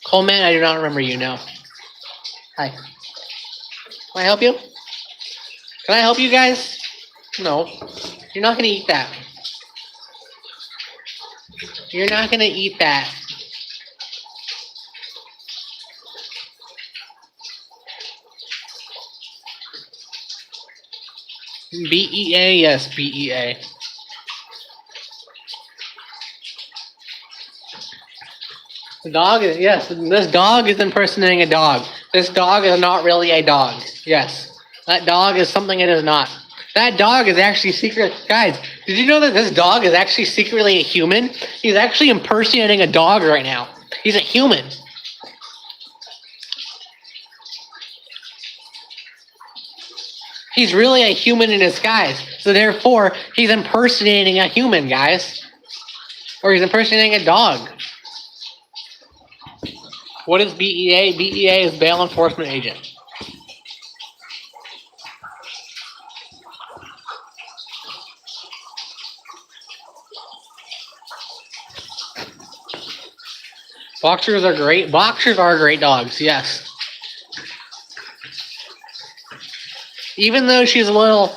Coleman, I do not remember you. No. Hi. Can I help you? Can I help you guys? No. You're not gonna eat that. You're not gonna eat that. BEA, yes, BEA. The dog is, yes, this dog is impersonating a dog. This dog is not really a dog. Yes. That dog is something it is not. That dog is actually secret. Guys, did you know that this dog is actually secretly a human? He's actually impersonating a dog right now. He's a human. He's really a human in disguise. So therefore, he's impersonating a human, guys. Or he's impersonating a dog. What is BEA? BEA is bail enforcement agent. Boxers are great. Boxers are great dogs, yes. Even though she's a little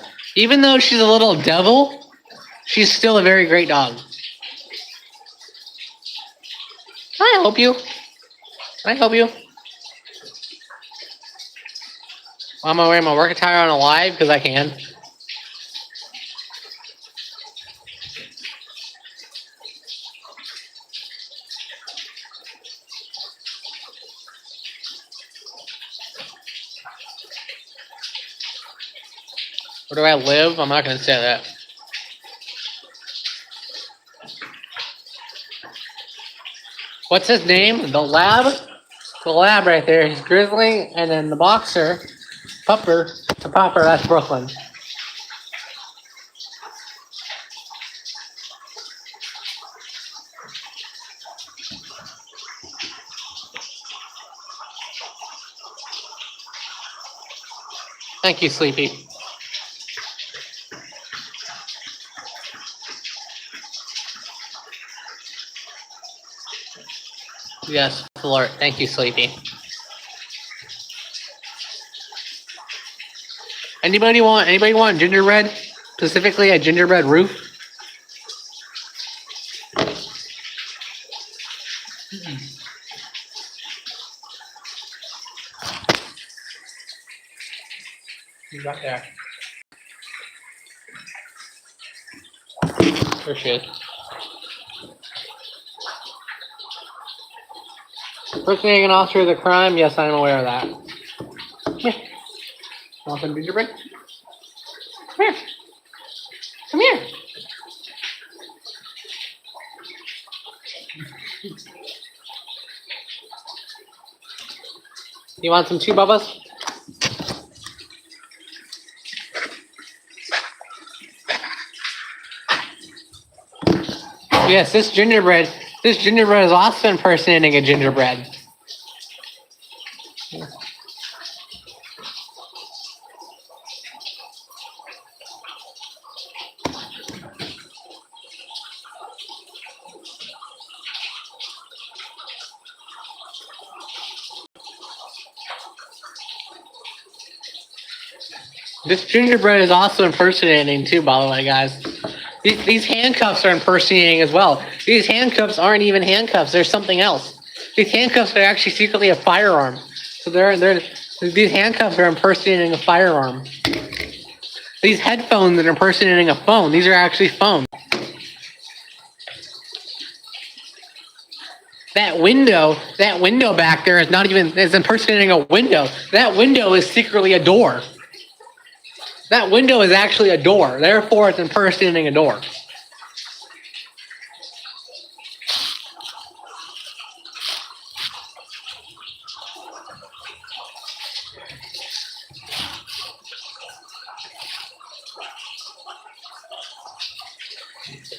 devil, she's still a very great dog. Can I help you? Can I help you? I'm gonna wear my work attire on a live because I can. Where do I live? I'm not gonna say that. What's his name? The lab? The lab right there. He's Grizzly, and then the boxer, Pupper, the Popper, that's Brooklyn. Thank you, Sleepy. Yes, alert. Thank you, Sleepy. Anybody want gingerbread? Specifically a gingerbread roof? He's right there. There she is. Impersonating an officer of the crime? Yes, I'm aware of that. Come here. Want some gingerbread? Come here. Come here. You want some too, Bubba's? Yes, this gingerbread is also impersonating a gingerbread. This gingerbread is also impersonating too, by the way, guys. These handcuffs are impersonating as well. These handcuffs aren't even handcuffs. They're something else. These handcuffs are actually secretly a firearm. So these handcuffs are impersonating a firearm. These headphones are impersonating a phone. These are actually phones. That window back there is impersonating a window. That window is secretly a door. That window is actually a door. Therefore, it's impersonating a door.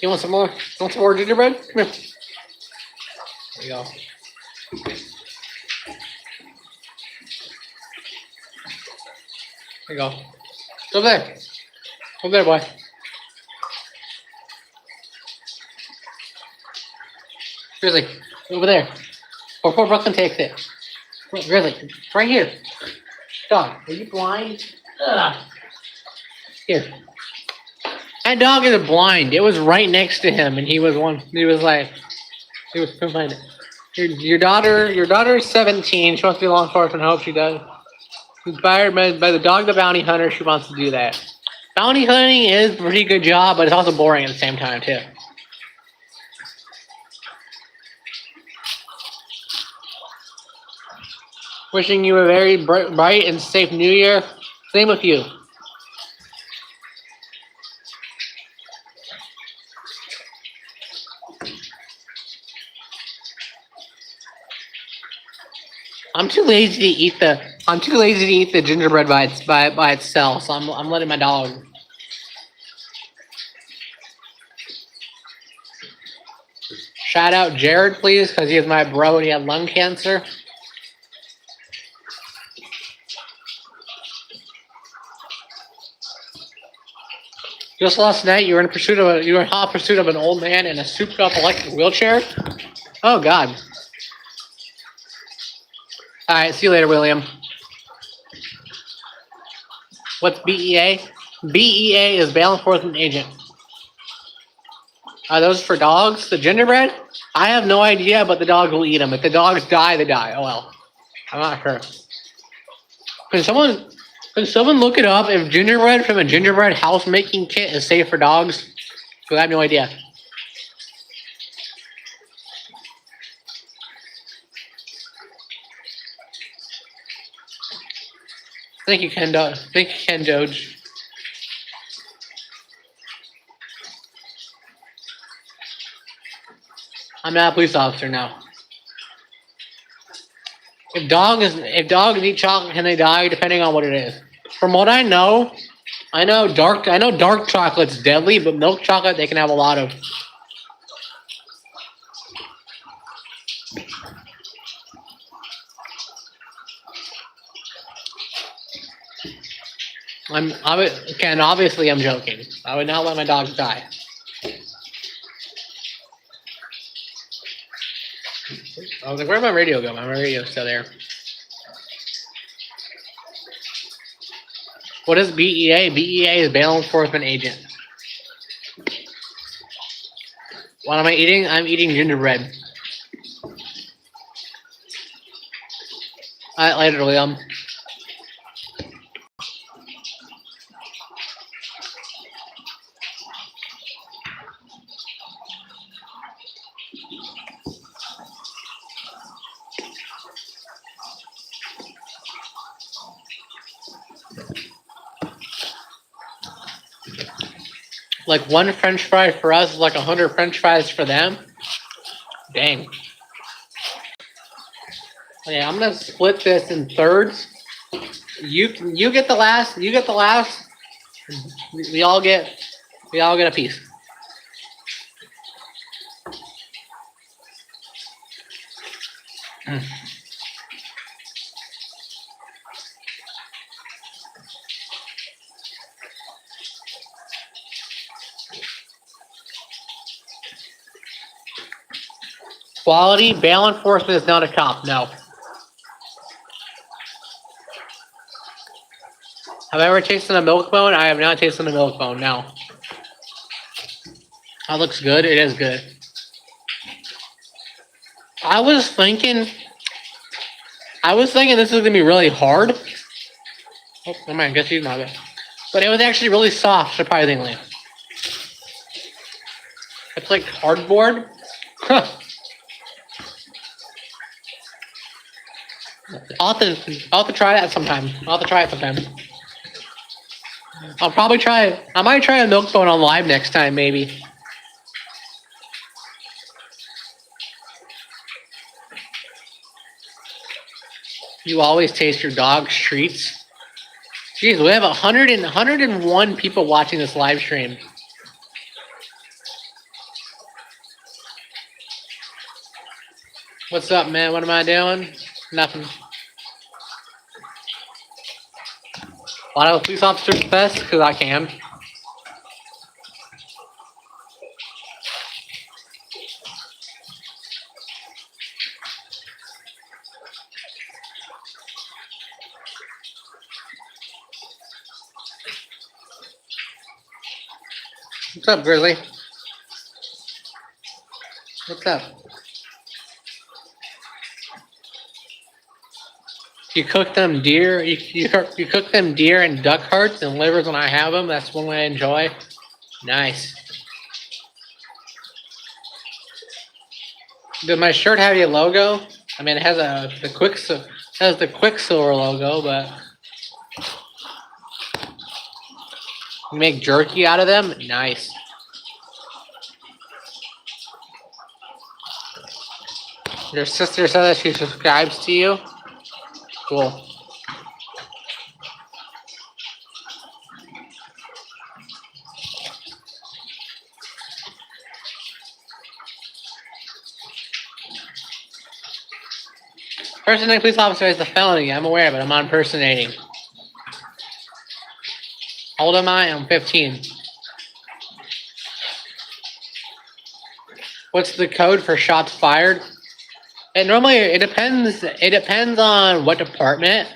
You want some more? You want some more gingerbread? Come here. There you go. There you go. It's over there. Over there, boy. Grizzly, over there. Before Brooklyn takes it. Grizzly, right here. Dog, are you blind? Ugh. Here. That dog is blind. It was right next to him, and he was couldn't find it. Your daughter is 17. She wants to be law enforcement. I hope she does. Inspired by the dog, the bounty hunter. She wants to do that. Bounty hunting is a pretty good job, but it's also boring at the same time too. Wishing you a very bright and safe New Year. Same with you. I'm too lazy to eat the gingerbread by itself, so I'm letting my dog. Shout out Jared, please, because he is my bro and he had lung cancer. Just last night, you were in hot pursuit of an old man in a souped-up electric wheelchair. Oh God. All right, see you later, William. What's BEA? BEA is bail enforcement agent. Are those for dogs? The gingerbread? I have no idea, but the dogs will eat them. If the dogs die, they die. Oh well. I'm not sure. Can someone look it up if gingerbread from a gingerbread house making kit is safe for dogs? Because I have no idea. Thank you, Ken Doge. I'm not a police officer now. If dogs eat chocolate, can they die? Depending on what it is. From what I know dark chocolate's deadly, but milk chocolate they can have a lot of. Obviously I'm joking. I would not let my dogs die. I was like, where'd my radio go? My radio's still there. What is BEA? BEA is bail enforcement agent. What am I eating? I'm eating gingerbread. Alright, later, Liam. Like one French fry for us is like 100 French fries for them. Dang. Okay, I'm gonna split this in thirds. You get the last. You get the last. We all get a piece. Quality, bail enforcement is not a cop, no. Have I ever tasted a milk bone? I have not tasted a milk bone, no. That looks good, it is good. I was thinking this was gonna be really hard. Oh, never mind, guess she's not good. But it was actually really soft, surprisingly. It's like cardboard. I'll have to try that sometime. I'll probably try. I might try a milk bone on live next time, maybe. You always taste your dog's treats. Jeez, we have 101 people watching this live stream. What's up, man? What am I doing? Nothing. Why do police officers best? Because I can. What's up, Grizzly? What's up? You cook them deer. You cook them deer and duck hearts and livers when I have them. That's one way I enjoy. Nice. Does my shirt have your logo? I mean, it has the Quicksilver logo, but you make jerky out of them. Nice. Your sister said that she subscribes to you. Cool. Impersonating police officer is a felony. I'm aware, but I'm not impersonating. How old am I? I'm 15. What's the code for shots fired? And normally it depends. It depends on what department.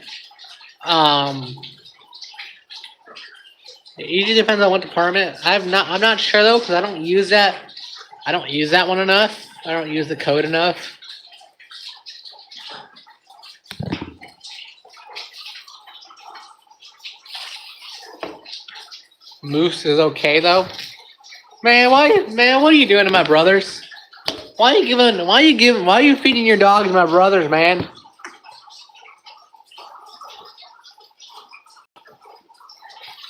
It usually depends on what department. I'm not sure though, because I don't use that. I don't use that one enough. I don't use the code enough. Moose is okay though. Man, what are you doing to my brothers? Why are you feeding your dogs to my brothers, man?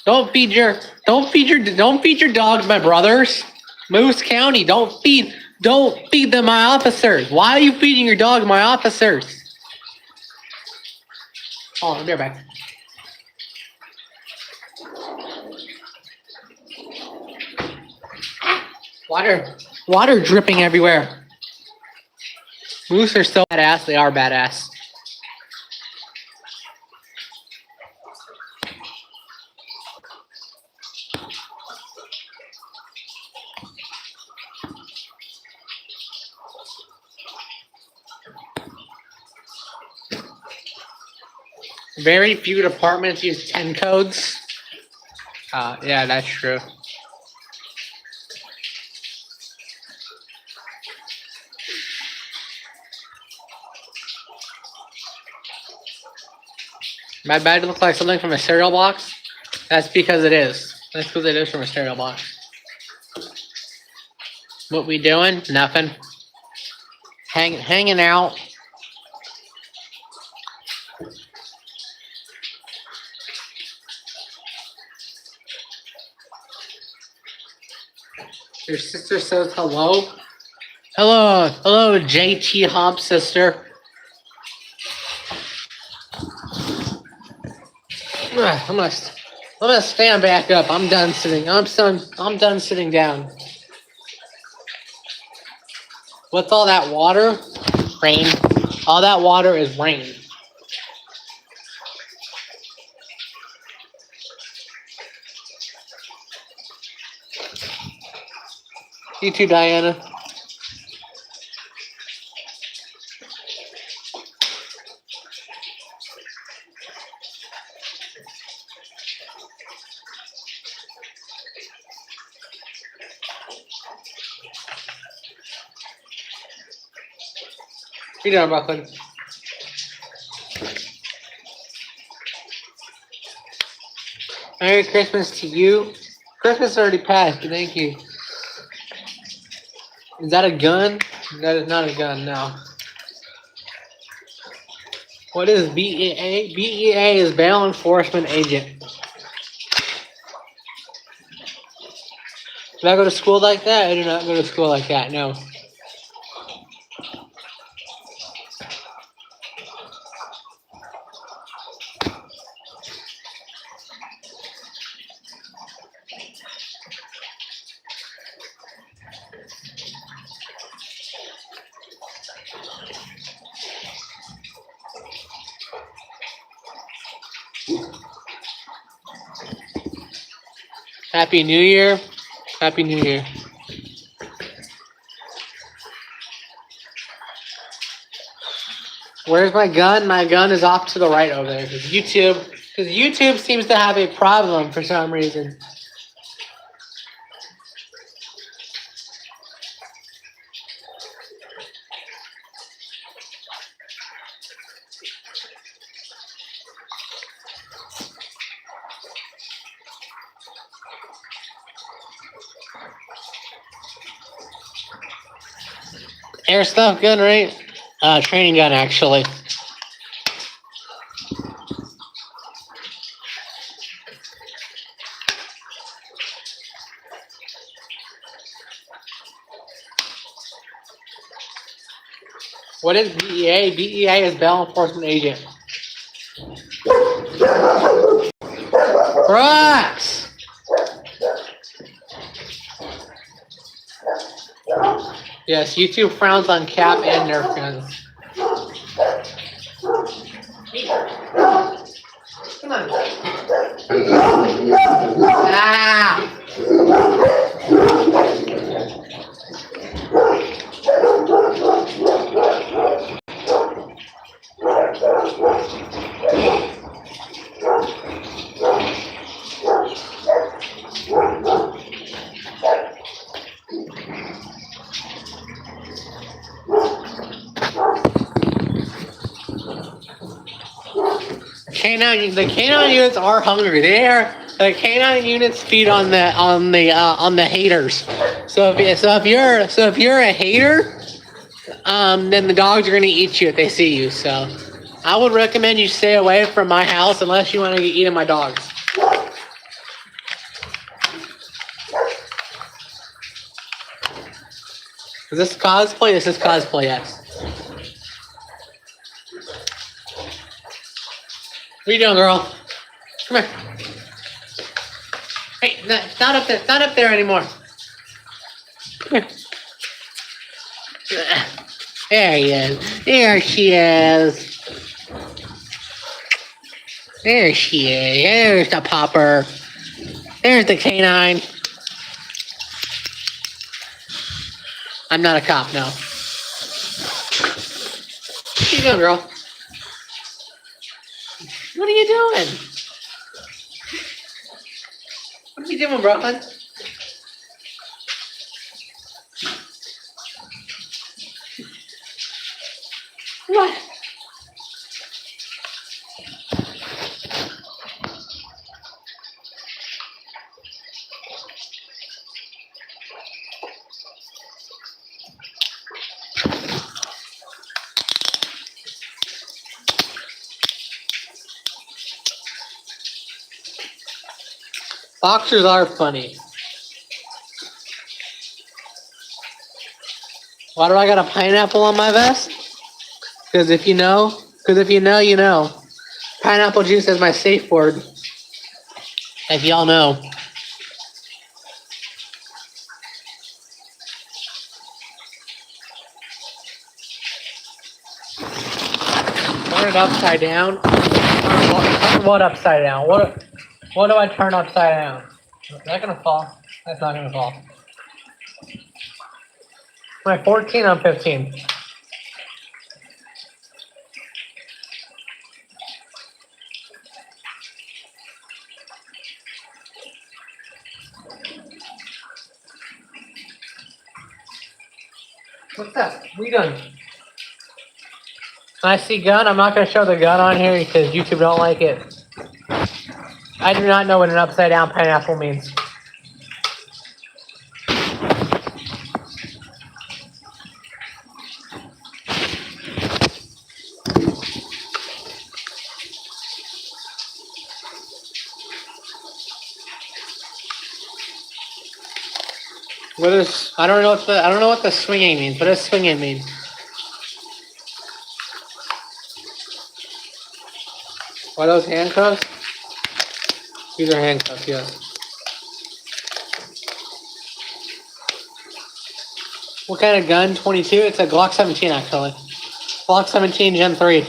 Don't feed your dogs, my brothers. Moose County, don't feed them my officers. Why are you feeding your dog my officers? Hold on, I'll be right back. Water dripping everywhere. Moose are so badass. They are badass. Very few departments use 10 codes. Yeah, that's true. My bag looks like something from a cereal box. That's because it is. That's because it is from a cereal box. What we doing? Nothing. Hanging out. Your sister says hello. Hello, JT Hop sister. I'm gonna stand back up. I'm done sitting. I'm done sitting down. What's all that water? Rain. All that water is rain. You too, Diana. You doing, Brooklyn? Merry Christmas to you. Christmas already passed, thank you. Is that a gun? That is not a gun, no. What is BEA? BEA is Bail Enforcement Agent. Did I go to school like that? I did not go to school like that, no. Happy New Year. Happy New Year. Where's my gun? My gun is off to the right over there. Because YouTube seems to have a problem for some reason. Airsoft gun, right? Training gun, actually. What is BEA? BEA is Bail Enforcement Agent. Brooks! Yes, YouTube frowns on cap and Nerf guns. Come on. Ah! The canine units are hungry. The canine units feed on the haters. So if you're a hater, then the dogs are gonna eat you if they see you. So I would recommend you stay away from my house unless you want to get eaten by dogs. Is this cosplay? This is cosplay, yes. are you doing, girl? Come here. Hey, no, it's not up there. It's not up there anymore. Come here. There he is. There she is. There she is. There's the popper. There's the canine. I'm not a cop, no. What are you doing, girl? What are you doing? What are you doing, Brooklyn? What? Boxers are funny. Why do I got a pineapple on my vest? Because if you know, you know. Pineapple juice is my safe word. If y'all know. Turn it upside down. What upside down? What do I turn upside down? Is that gonna fall? That's not gonna fall. Am I 14? I'm 15. What's that? What are you doing? When I see gun, I'm not going to show the gun on here because YouTube don't like it. I do not know what an upside down pineapple means. What is? I don't know what the swinging means. What does swinging mean? Are those handcuffs? These are handcuffs, yes. What kind of gun? 22? It's a Glock 17, actually. Glock 17 Gen 3.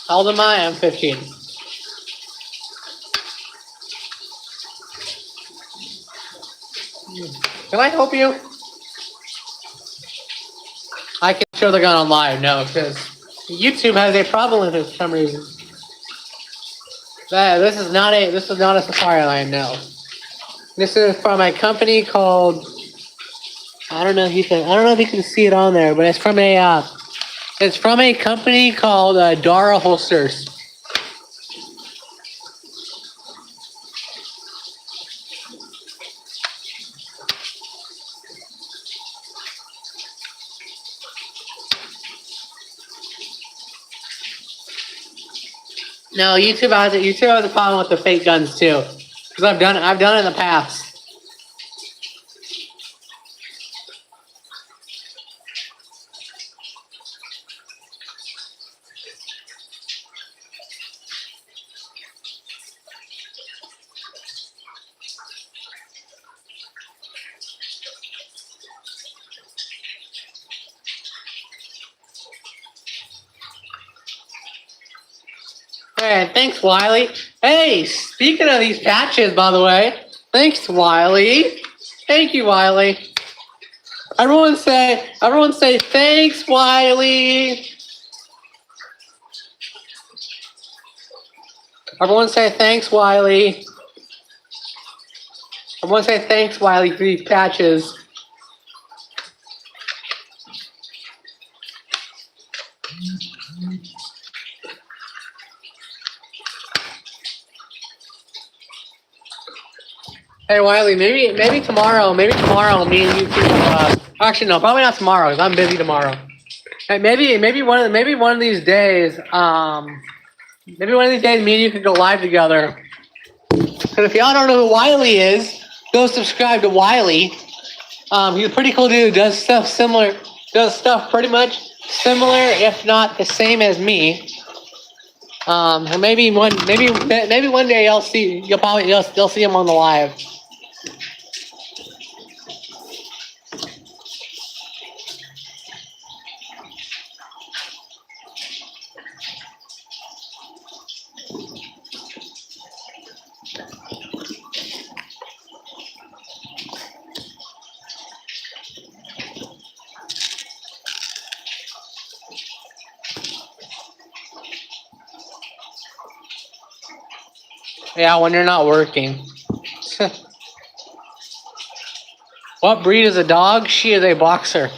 How old am I? I'm 15. Can I help you? I can show the gun on live, no, because YouTube has a problem with it for some reason. This is not a Safari line, no. This is from a company called, I don't know if you can see it on there, but it's from a company called Dara Holsters. No, YouTube has a problem with the fake guns too, because I've done it in the past. Hey, thanks, Wiley. Hey, speaking of these patches, by the way, thanks, Wiley. Thank you, Wiley. Everyone say thanks, Wiley. Everyone say thanks, Wiley. Everyone say thanks, Wiley, for these patches. Hey Wiley, maybe tomorrow, me and you can. Actually, no, probably not tomorrow because I'm busy tomorrow. Hey, maybe one of these days. Maybe one of these days, me and you could go live together. Because if y'all don't know who Wiley is, go subscribe to Wiley. He's a pretty cool dude. Does stuff similar. Does stuff pretty much similar, if not the same as me. And maybe one day you'll see him on the live. Yeah, when you're not working. What breed is a dog? She is a boxer.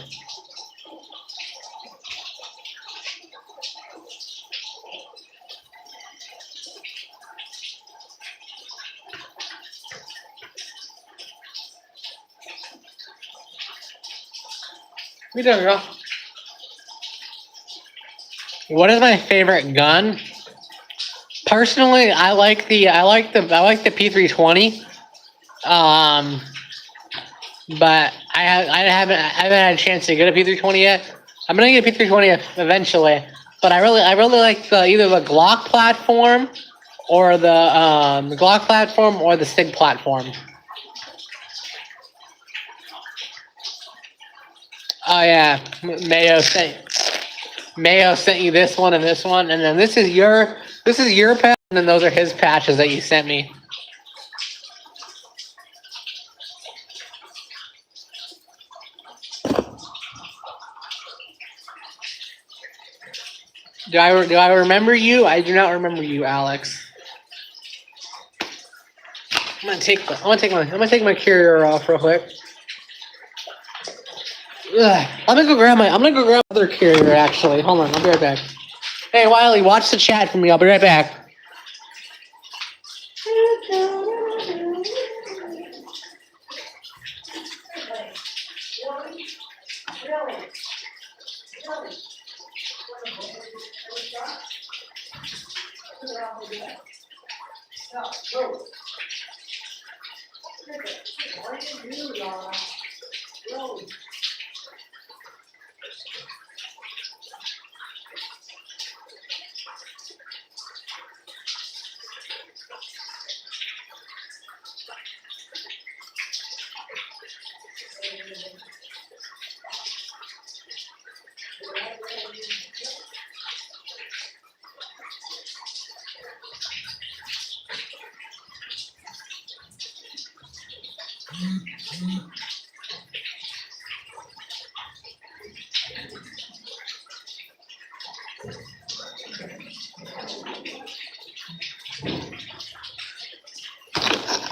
What are you doing, girl? What is my favorite gun? Personally, I like the P320. But I haven't had a chance to get a P320 yet. I'm gonna get a P320 eventually. But I really like either the Glock platform or the Glock platform or the SIG platform. Oh yeah, Mayo sent you this one, and then this is your patch, and then those are his patches that you sent me. Do I remember you? I do not remember you, Alex. I'm gonna take my carrier off real quick. Ugh. I'm gonna go grab my other carrier actually. Hold on, I'll be right back. Hey Wiley, watch the chat for me. I'll be right back.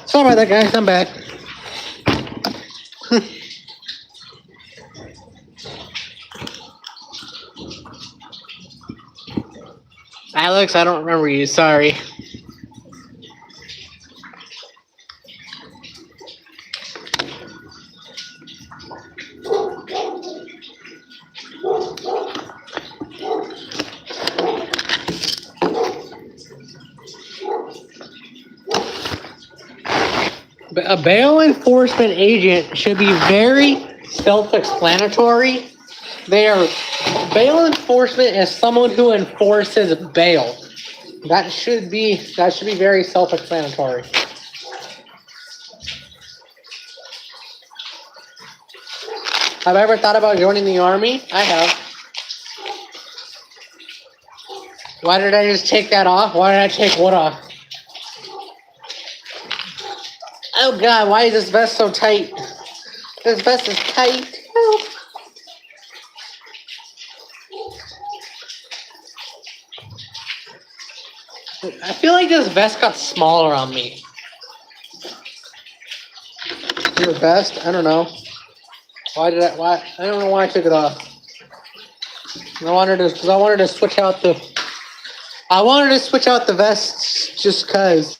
Sorry about that, guys. I'm back. Alex, I don't remember you. Sorry. A bail enforcement agent should be very self-explanatory. Bail enforcement is someone who enforces bail. That should be very self-explanatory. Have I ever thought about joining the army? I have. Why did I just take that off? Why did I take what off? Oh God, why is this vest so tight? This vest is tight. Help. I feel like this vest got smaller on me. Your vest? I don't know. Why? I don't know why I took it off. I wanted to switch out the vests just cause.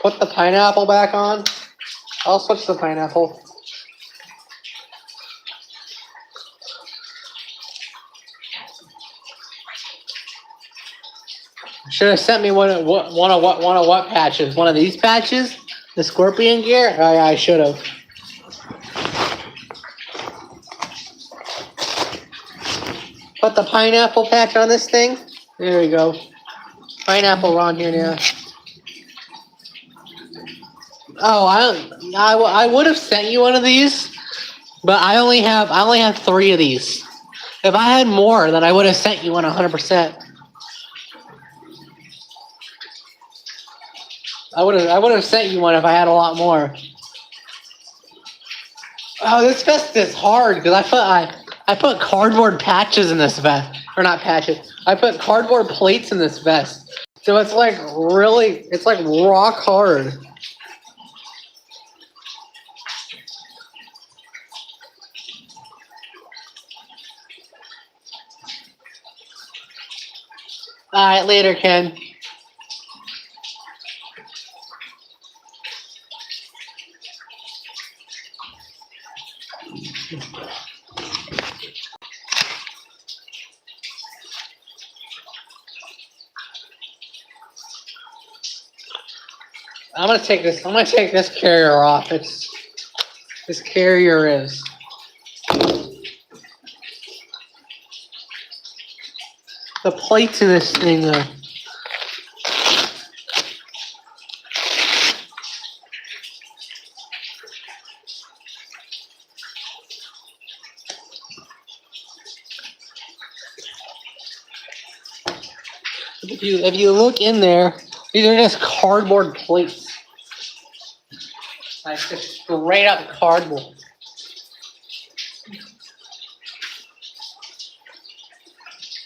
Put the pineapple back on. I'll switch the pineapple. Should have sent me one of what patches? One of these patches? The scorpion gear? Oh, yeah, I should have. Put the pineapple patch on this thing. There we go. Pineapple on here now. Oh, I would have sent you one of these, but I only have 3 of these. If I had more, then I would have sent you one 100%. I would have sent you one if I had a lot more. Oh, this vest is hard because I put cardboard patches in this vest, or not patches. I put cardboard plates in this vest, so it's like rock hard. All right, later, Ken. I'm gonna take this carrier off. This carrier is. The plates in this thing, if you look in there, these are just cardboard plates. Like just straight up cardboard.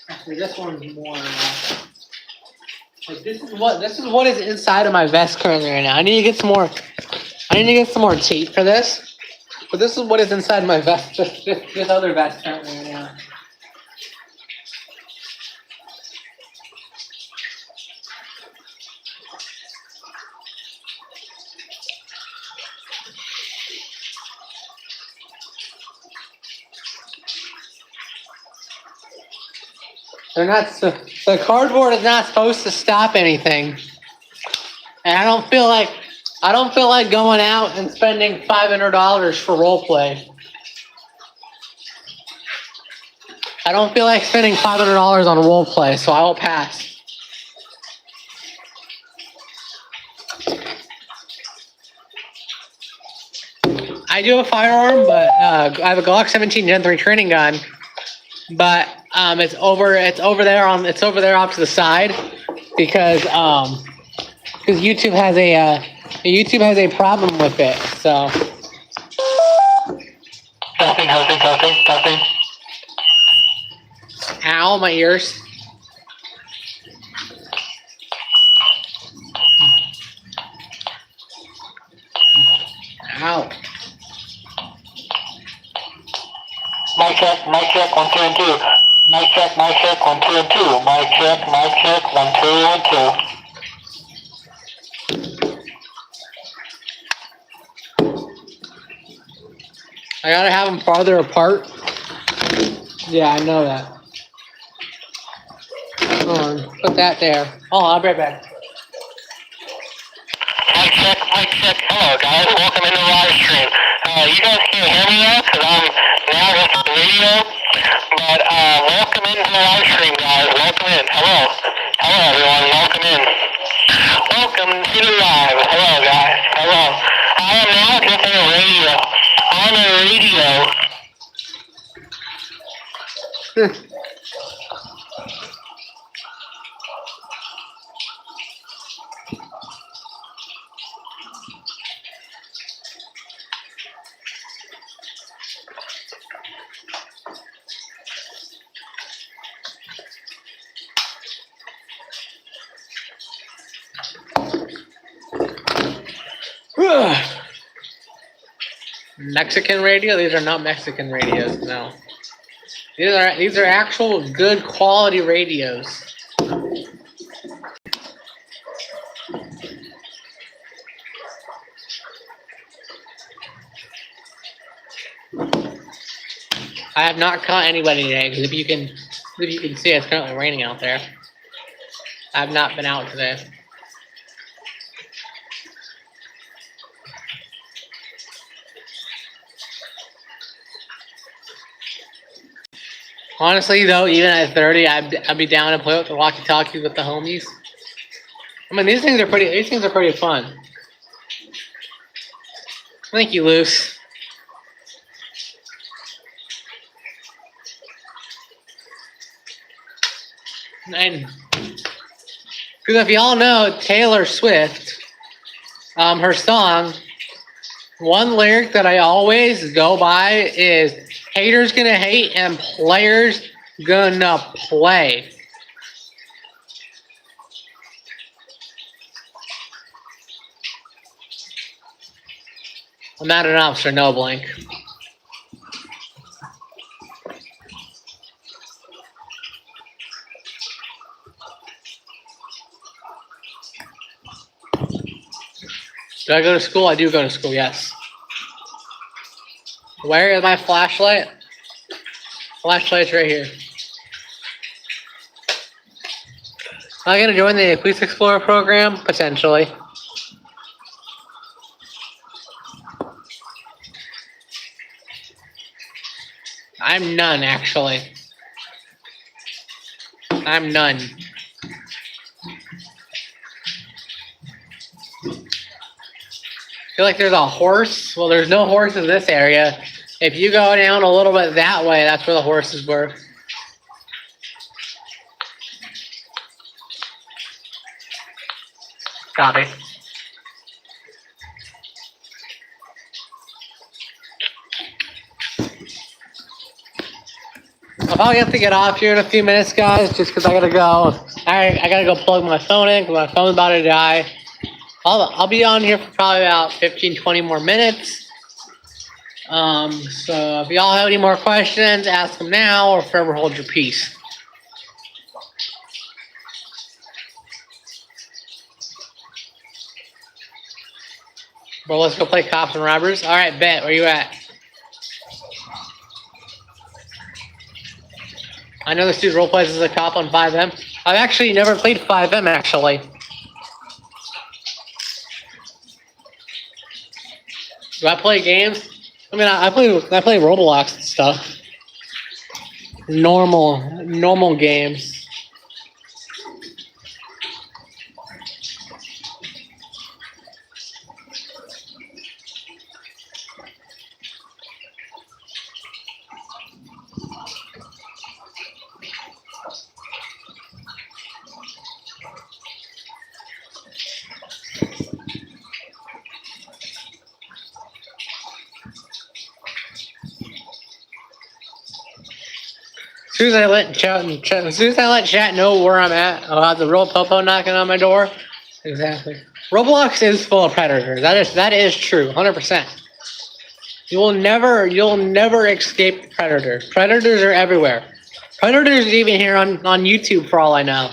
Actually, this one's more. Like this is what is inside of my vest currently right now. I need to get some more. I need to get some more tape for this. But this is what is inside my vest. This other vest currently right now. They're not. The cardboard is not supposed to stop anything, and I don't feel like going out and spending $500 for role play. I don't feel like spending $500 on role play, so I will pass. I do have a firearm, but I have a Glock 17 Gen 3 training gun, but it's over there off to the side because YouTube has a problem with it. So testing. Ow, my ears. Ow. Mic check, 1, 2, and 2. Mic check, 1, 2, and 2. Mic check, 1, 2, and 2. I gotta have them farther apart. Yeah, I know that. Hold on, put that there. Oh, I'll be right back. Mic check. Hello, guys. Welcome into the live stream. You guys can't hear me yet because I'm now with the radio. But welcome into the live stream, guys. Welcome in. Hello, everyone. Welcome in. Welcome to the live. Hello, guys. Hello. I am now just on the radio. On the radio. Mexican radio? These are not Mexican radios, no. These are actual good quality radios. I have not caught anybody today because if you can see, it's currently raining out there. I've not been out today. Honestly, though, even at 30, I'd be down to play with the walkie-talkie with the homies. I mean, these things are pretty fun. Thank you, Luce. And because if y'all know Taylor Swift, her song, one lyric that I always go by is "Haters gonna hate and players gonna play." I'm not an officer, no blink. Do I go to school? I do go to school, yes. Where is my flashlight? Flashlight's right here. Am I going to join the Police Explorer program? Potentially. I'm none, actually. I'm none. I feel like there's a horse. Well, there's no horse in this area. If you go down a little bit that way, that's where the horses were. Copy. I'll probably have to get off here in a few minutes, guys, just because I gotta go. I gotta go plug my phone in because my phone's about to die. I'll be on here for probably about 15-20 more minutes. So if y'all have any more questions, ask them now or forever hold your peace. Well, let's go play cops and robbers. All right, bet. Where you at? I know this dude role plays as a cop on 5M. I've actually never played 5M, actually. Do I play games? I mean, I play Roblox and stuff. Normal games. As soon as I let chat know where I'm at, I'll have the real popo knocking on my door. Exactly. Roblox is full of predators. That is true, 100%. You'll never escape the predator. Predators are everywhere. Predators are even here on YouTube for all I know.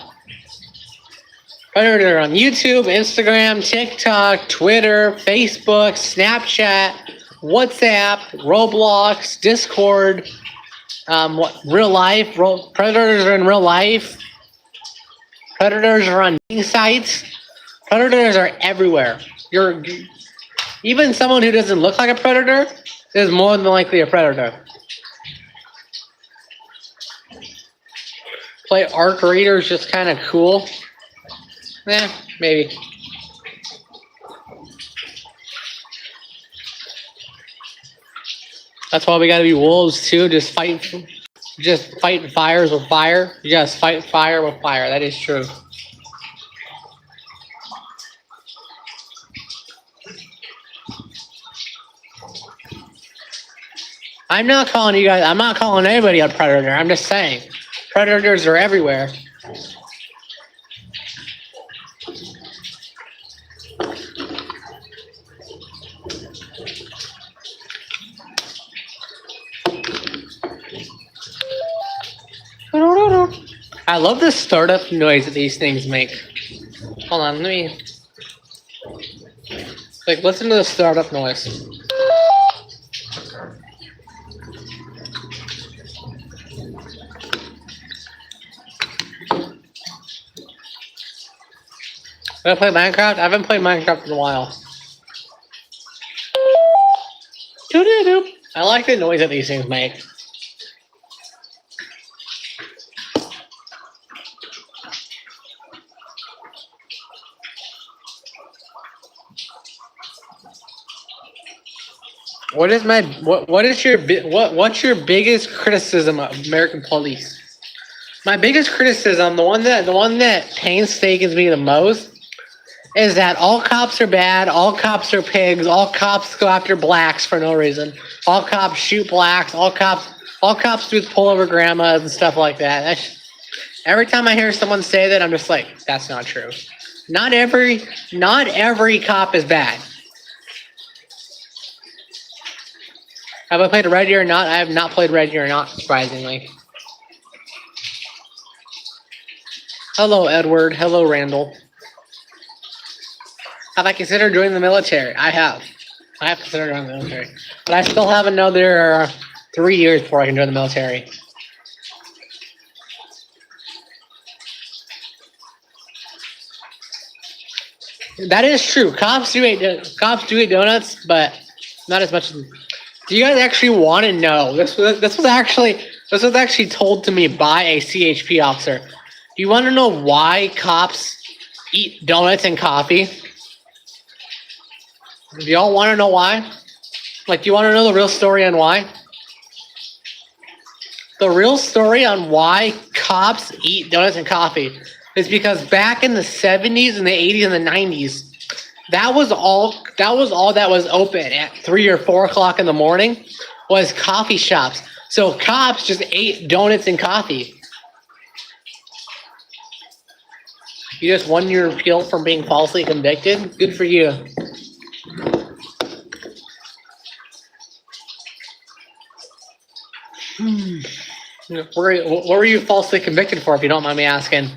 Predator on YouTube, Instagram, TikTok, Twitter, Facebook, Snapchat, WhatsApp, Roblox, Discord. Real life? Predators are in real life. Predators are on dating sites. Predators are everywhere. Even someone who doesn't look like a predator is more than likely a predator. Play Arc Reader is just kind of cool. Maybe. That's why we gotta be wolves too. Just fight fires with fire. You just fight fire with fire. That is true. I'm not calling anybody a predator. I'm just saying, predators are everywhere. I love the startup noise that these things make. Hold on, listen to the startup noise. I play Minecraft? I haven't played Minecraft in a while. Doo-doo-doo. I like the noise that these things make. What's your biggest criticism of American police? My biggest criticism, the one that painstakes me the most, is that all cops are bad, all cops are pigs, all cops go after blacks for no reason, all cops shoot blacks, all cops do pull over grandmas and stuff like that. Every time I hear someone say that, I'm just like, that's not true. Not every cop is bad. Have I played Red Deer or not? I have not played Red Deer or not, surprisingly. Hello, Edward. Hello, Randall. Have I considered joining the military? I have. I have considered joining the military. But I still have another 3 years before I can join the military. That is true. Cops do eat donuts, but not as much as... Do you guys actually want to know? This was actually told to me by a CHP officer. Do you want to know why cops eat donuts and coffee? Do y'all want to know why? Like, do you want to know the real story on why? The real story on why cops eat donuts and coffee is because back in the 70s and the 80s and the 90s, that was all that was open at 3 or 4 o'clock in the morning was coffee shops. So cops just ate donuts and coffee. You just won your appeal from being falsely convicted? Good for you. What were you falsely convicted for, if you don't mind me asking?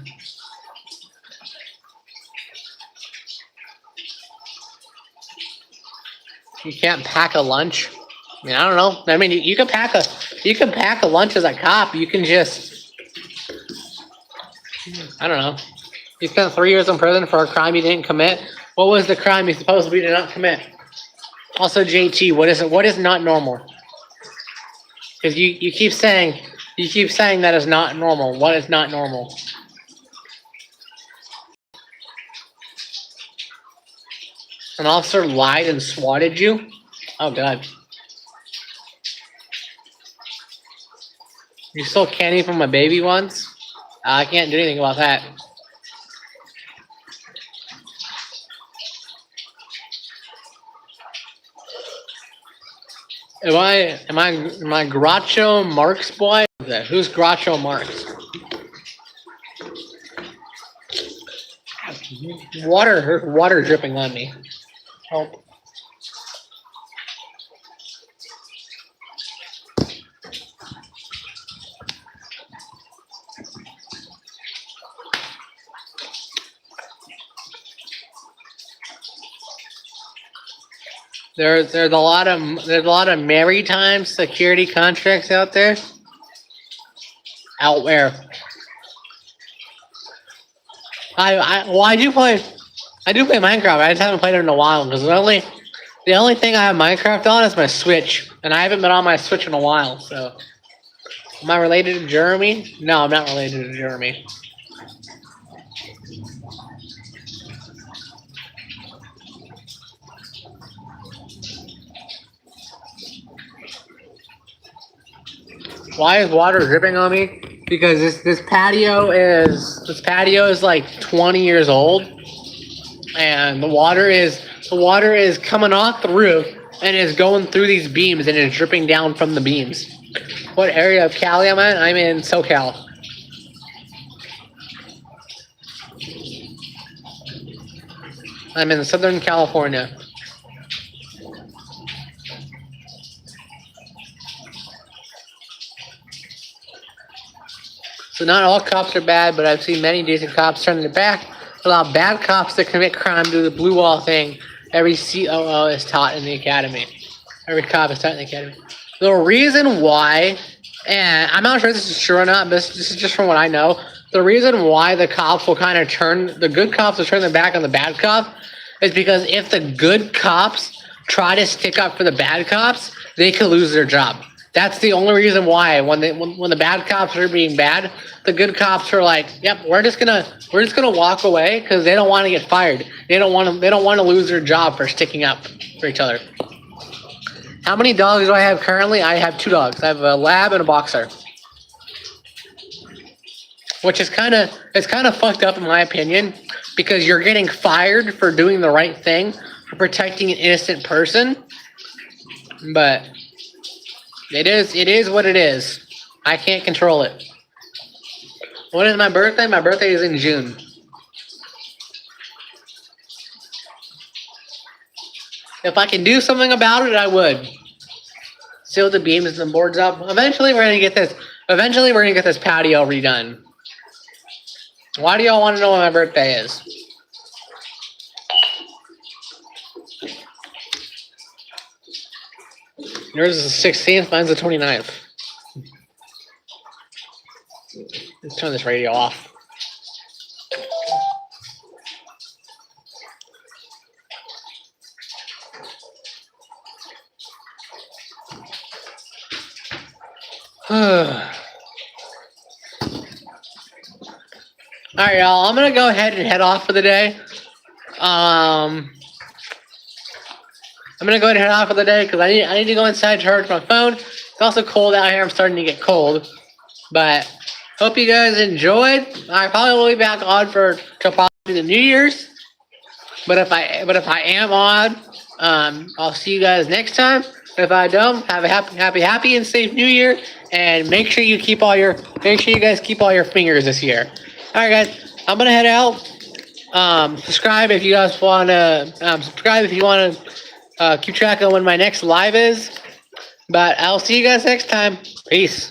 You can't pack a lunch? I mean, I don't know. I mean, you can pack a lunch as a cop. You can just, I don't know. You spent 3 years in prison for a crime you didn't commit. What was the crime you supposedly did not commit? Also, JT, what is not normal? Because you keep saying that is not normal. What is not normal? An officer lied and swatted you? Oh god. You stole candy from a baby once? I can't do anything about that. Am I Groucho Marx boy? Who's Groucho Marx? Water dripping on me. Help. There's a lot of maritime security contracts out there. Out where? I do play Minecraft. I just haven't played it in a while because the only thing I have Minecraft on is my Switch, and I haven't been on my Switch in a while. So, am I related to Jeremy? No, I'm not related to Jeremy. Why is water dripping on me? Because this patio is like 20 years old, and the water is coming off the roof and is going through these beams and is dripping down from the beams. What area of Cali am I in? I'm in SoCal. I'm in Southern California. So not all cops are bad, but I've seen many decent cops turn their back, allow bad cops to commit crime, do the blue wall thing. Every COO is taught in the academy. Every cop is taught in the academy. The reason why, and I'm not sure if this is true or not, but this is just from what I know, the reason why the cops will kind of the good cops will turn their back on the bad cop is because if the good cops try to stick up for the bad cops, they could lose their job. That's the only reason why when the bad cops are being bad, the good cops are like, "Yep, we're just gonna walk away," because they don't want to get fired. They don't want to lose their job for sticking up for each other. How many dogs do I have currently? I have 2 dogs. I have a lab and a boxer. Which is kind of fucked up in my opinion, because you're getting fired for doing the right thing, for protecting an innocent person. But it is what it is. I can't control it. When is my birthday? My birthday is in June. If I can do something about it, I would. Seal the beams and the boards up. Eventually we're gonna get this patio redone. Why do y'all want to know when my birthday is? Yours is the 16th, mine's the 29th. Let's turn this radio off. Alright, y'all, I'm gonna go ahead and head off for the day. I'm gonna go ahead and head off for the day because I need to go inside and charge my phone. It's also cold out here. I'm starting to get cold. But hope you guys enjoyed. I probably will be back on till probably the New Year's. But if I am on, I'll see you guys next time. If I don't, have a happy and safe New Year, and make sure you guys keep all your fingers this year. All right, guys, I'm gonna head out. Subscribe if you guys wanna keep track of when my next live is. But I'll see you guys next time. Peace.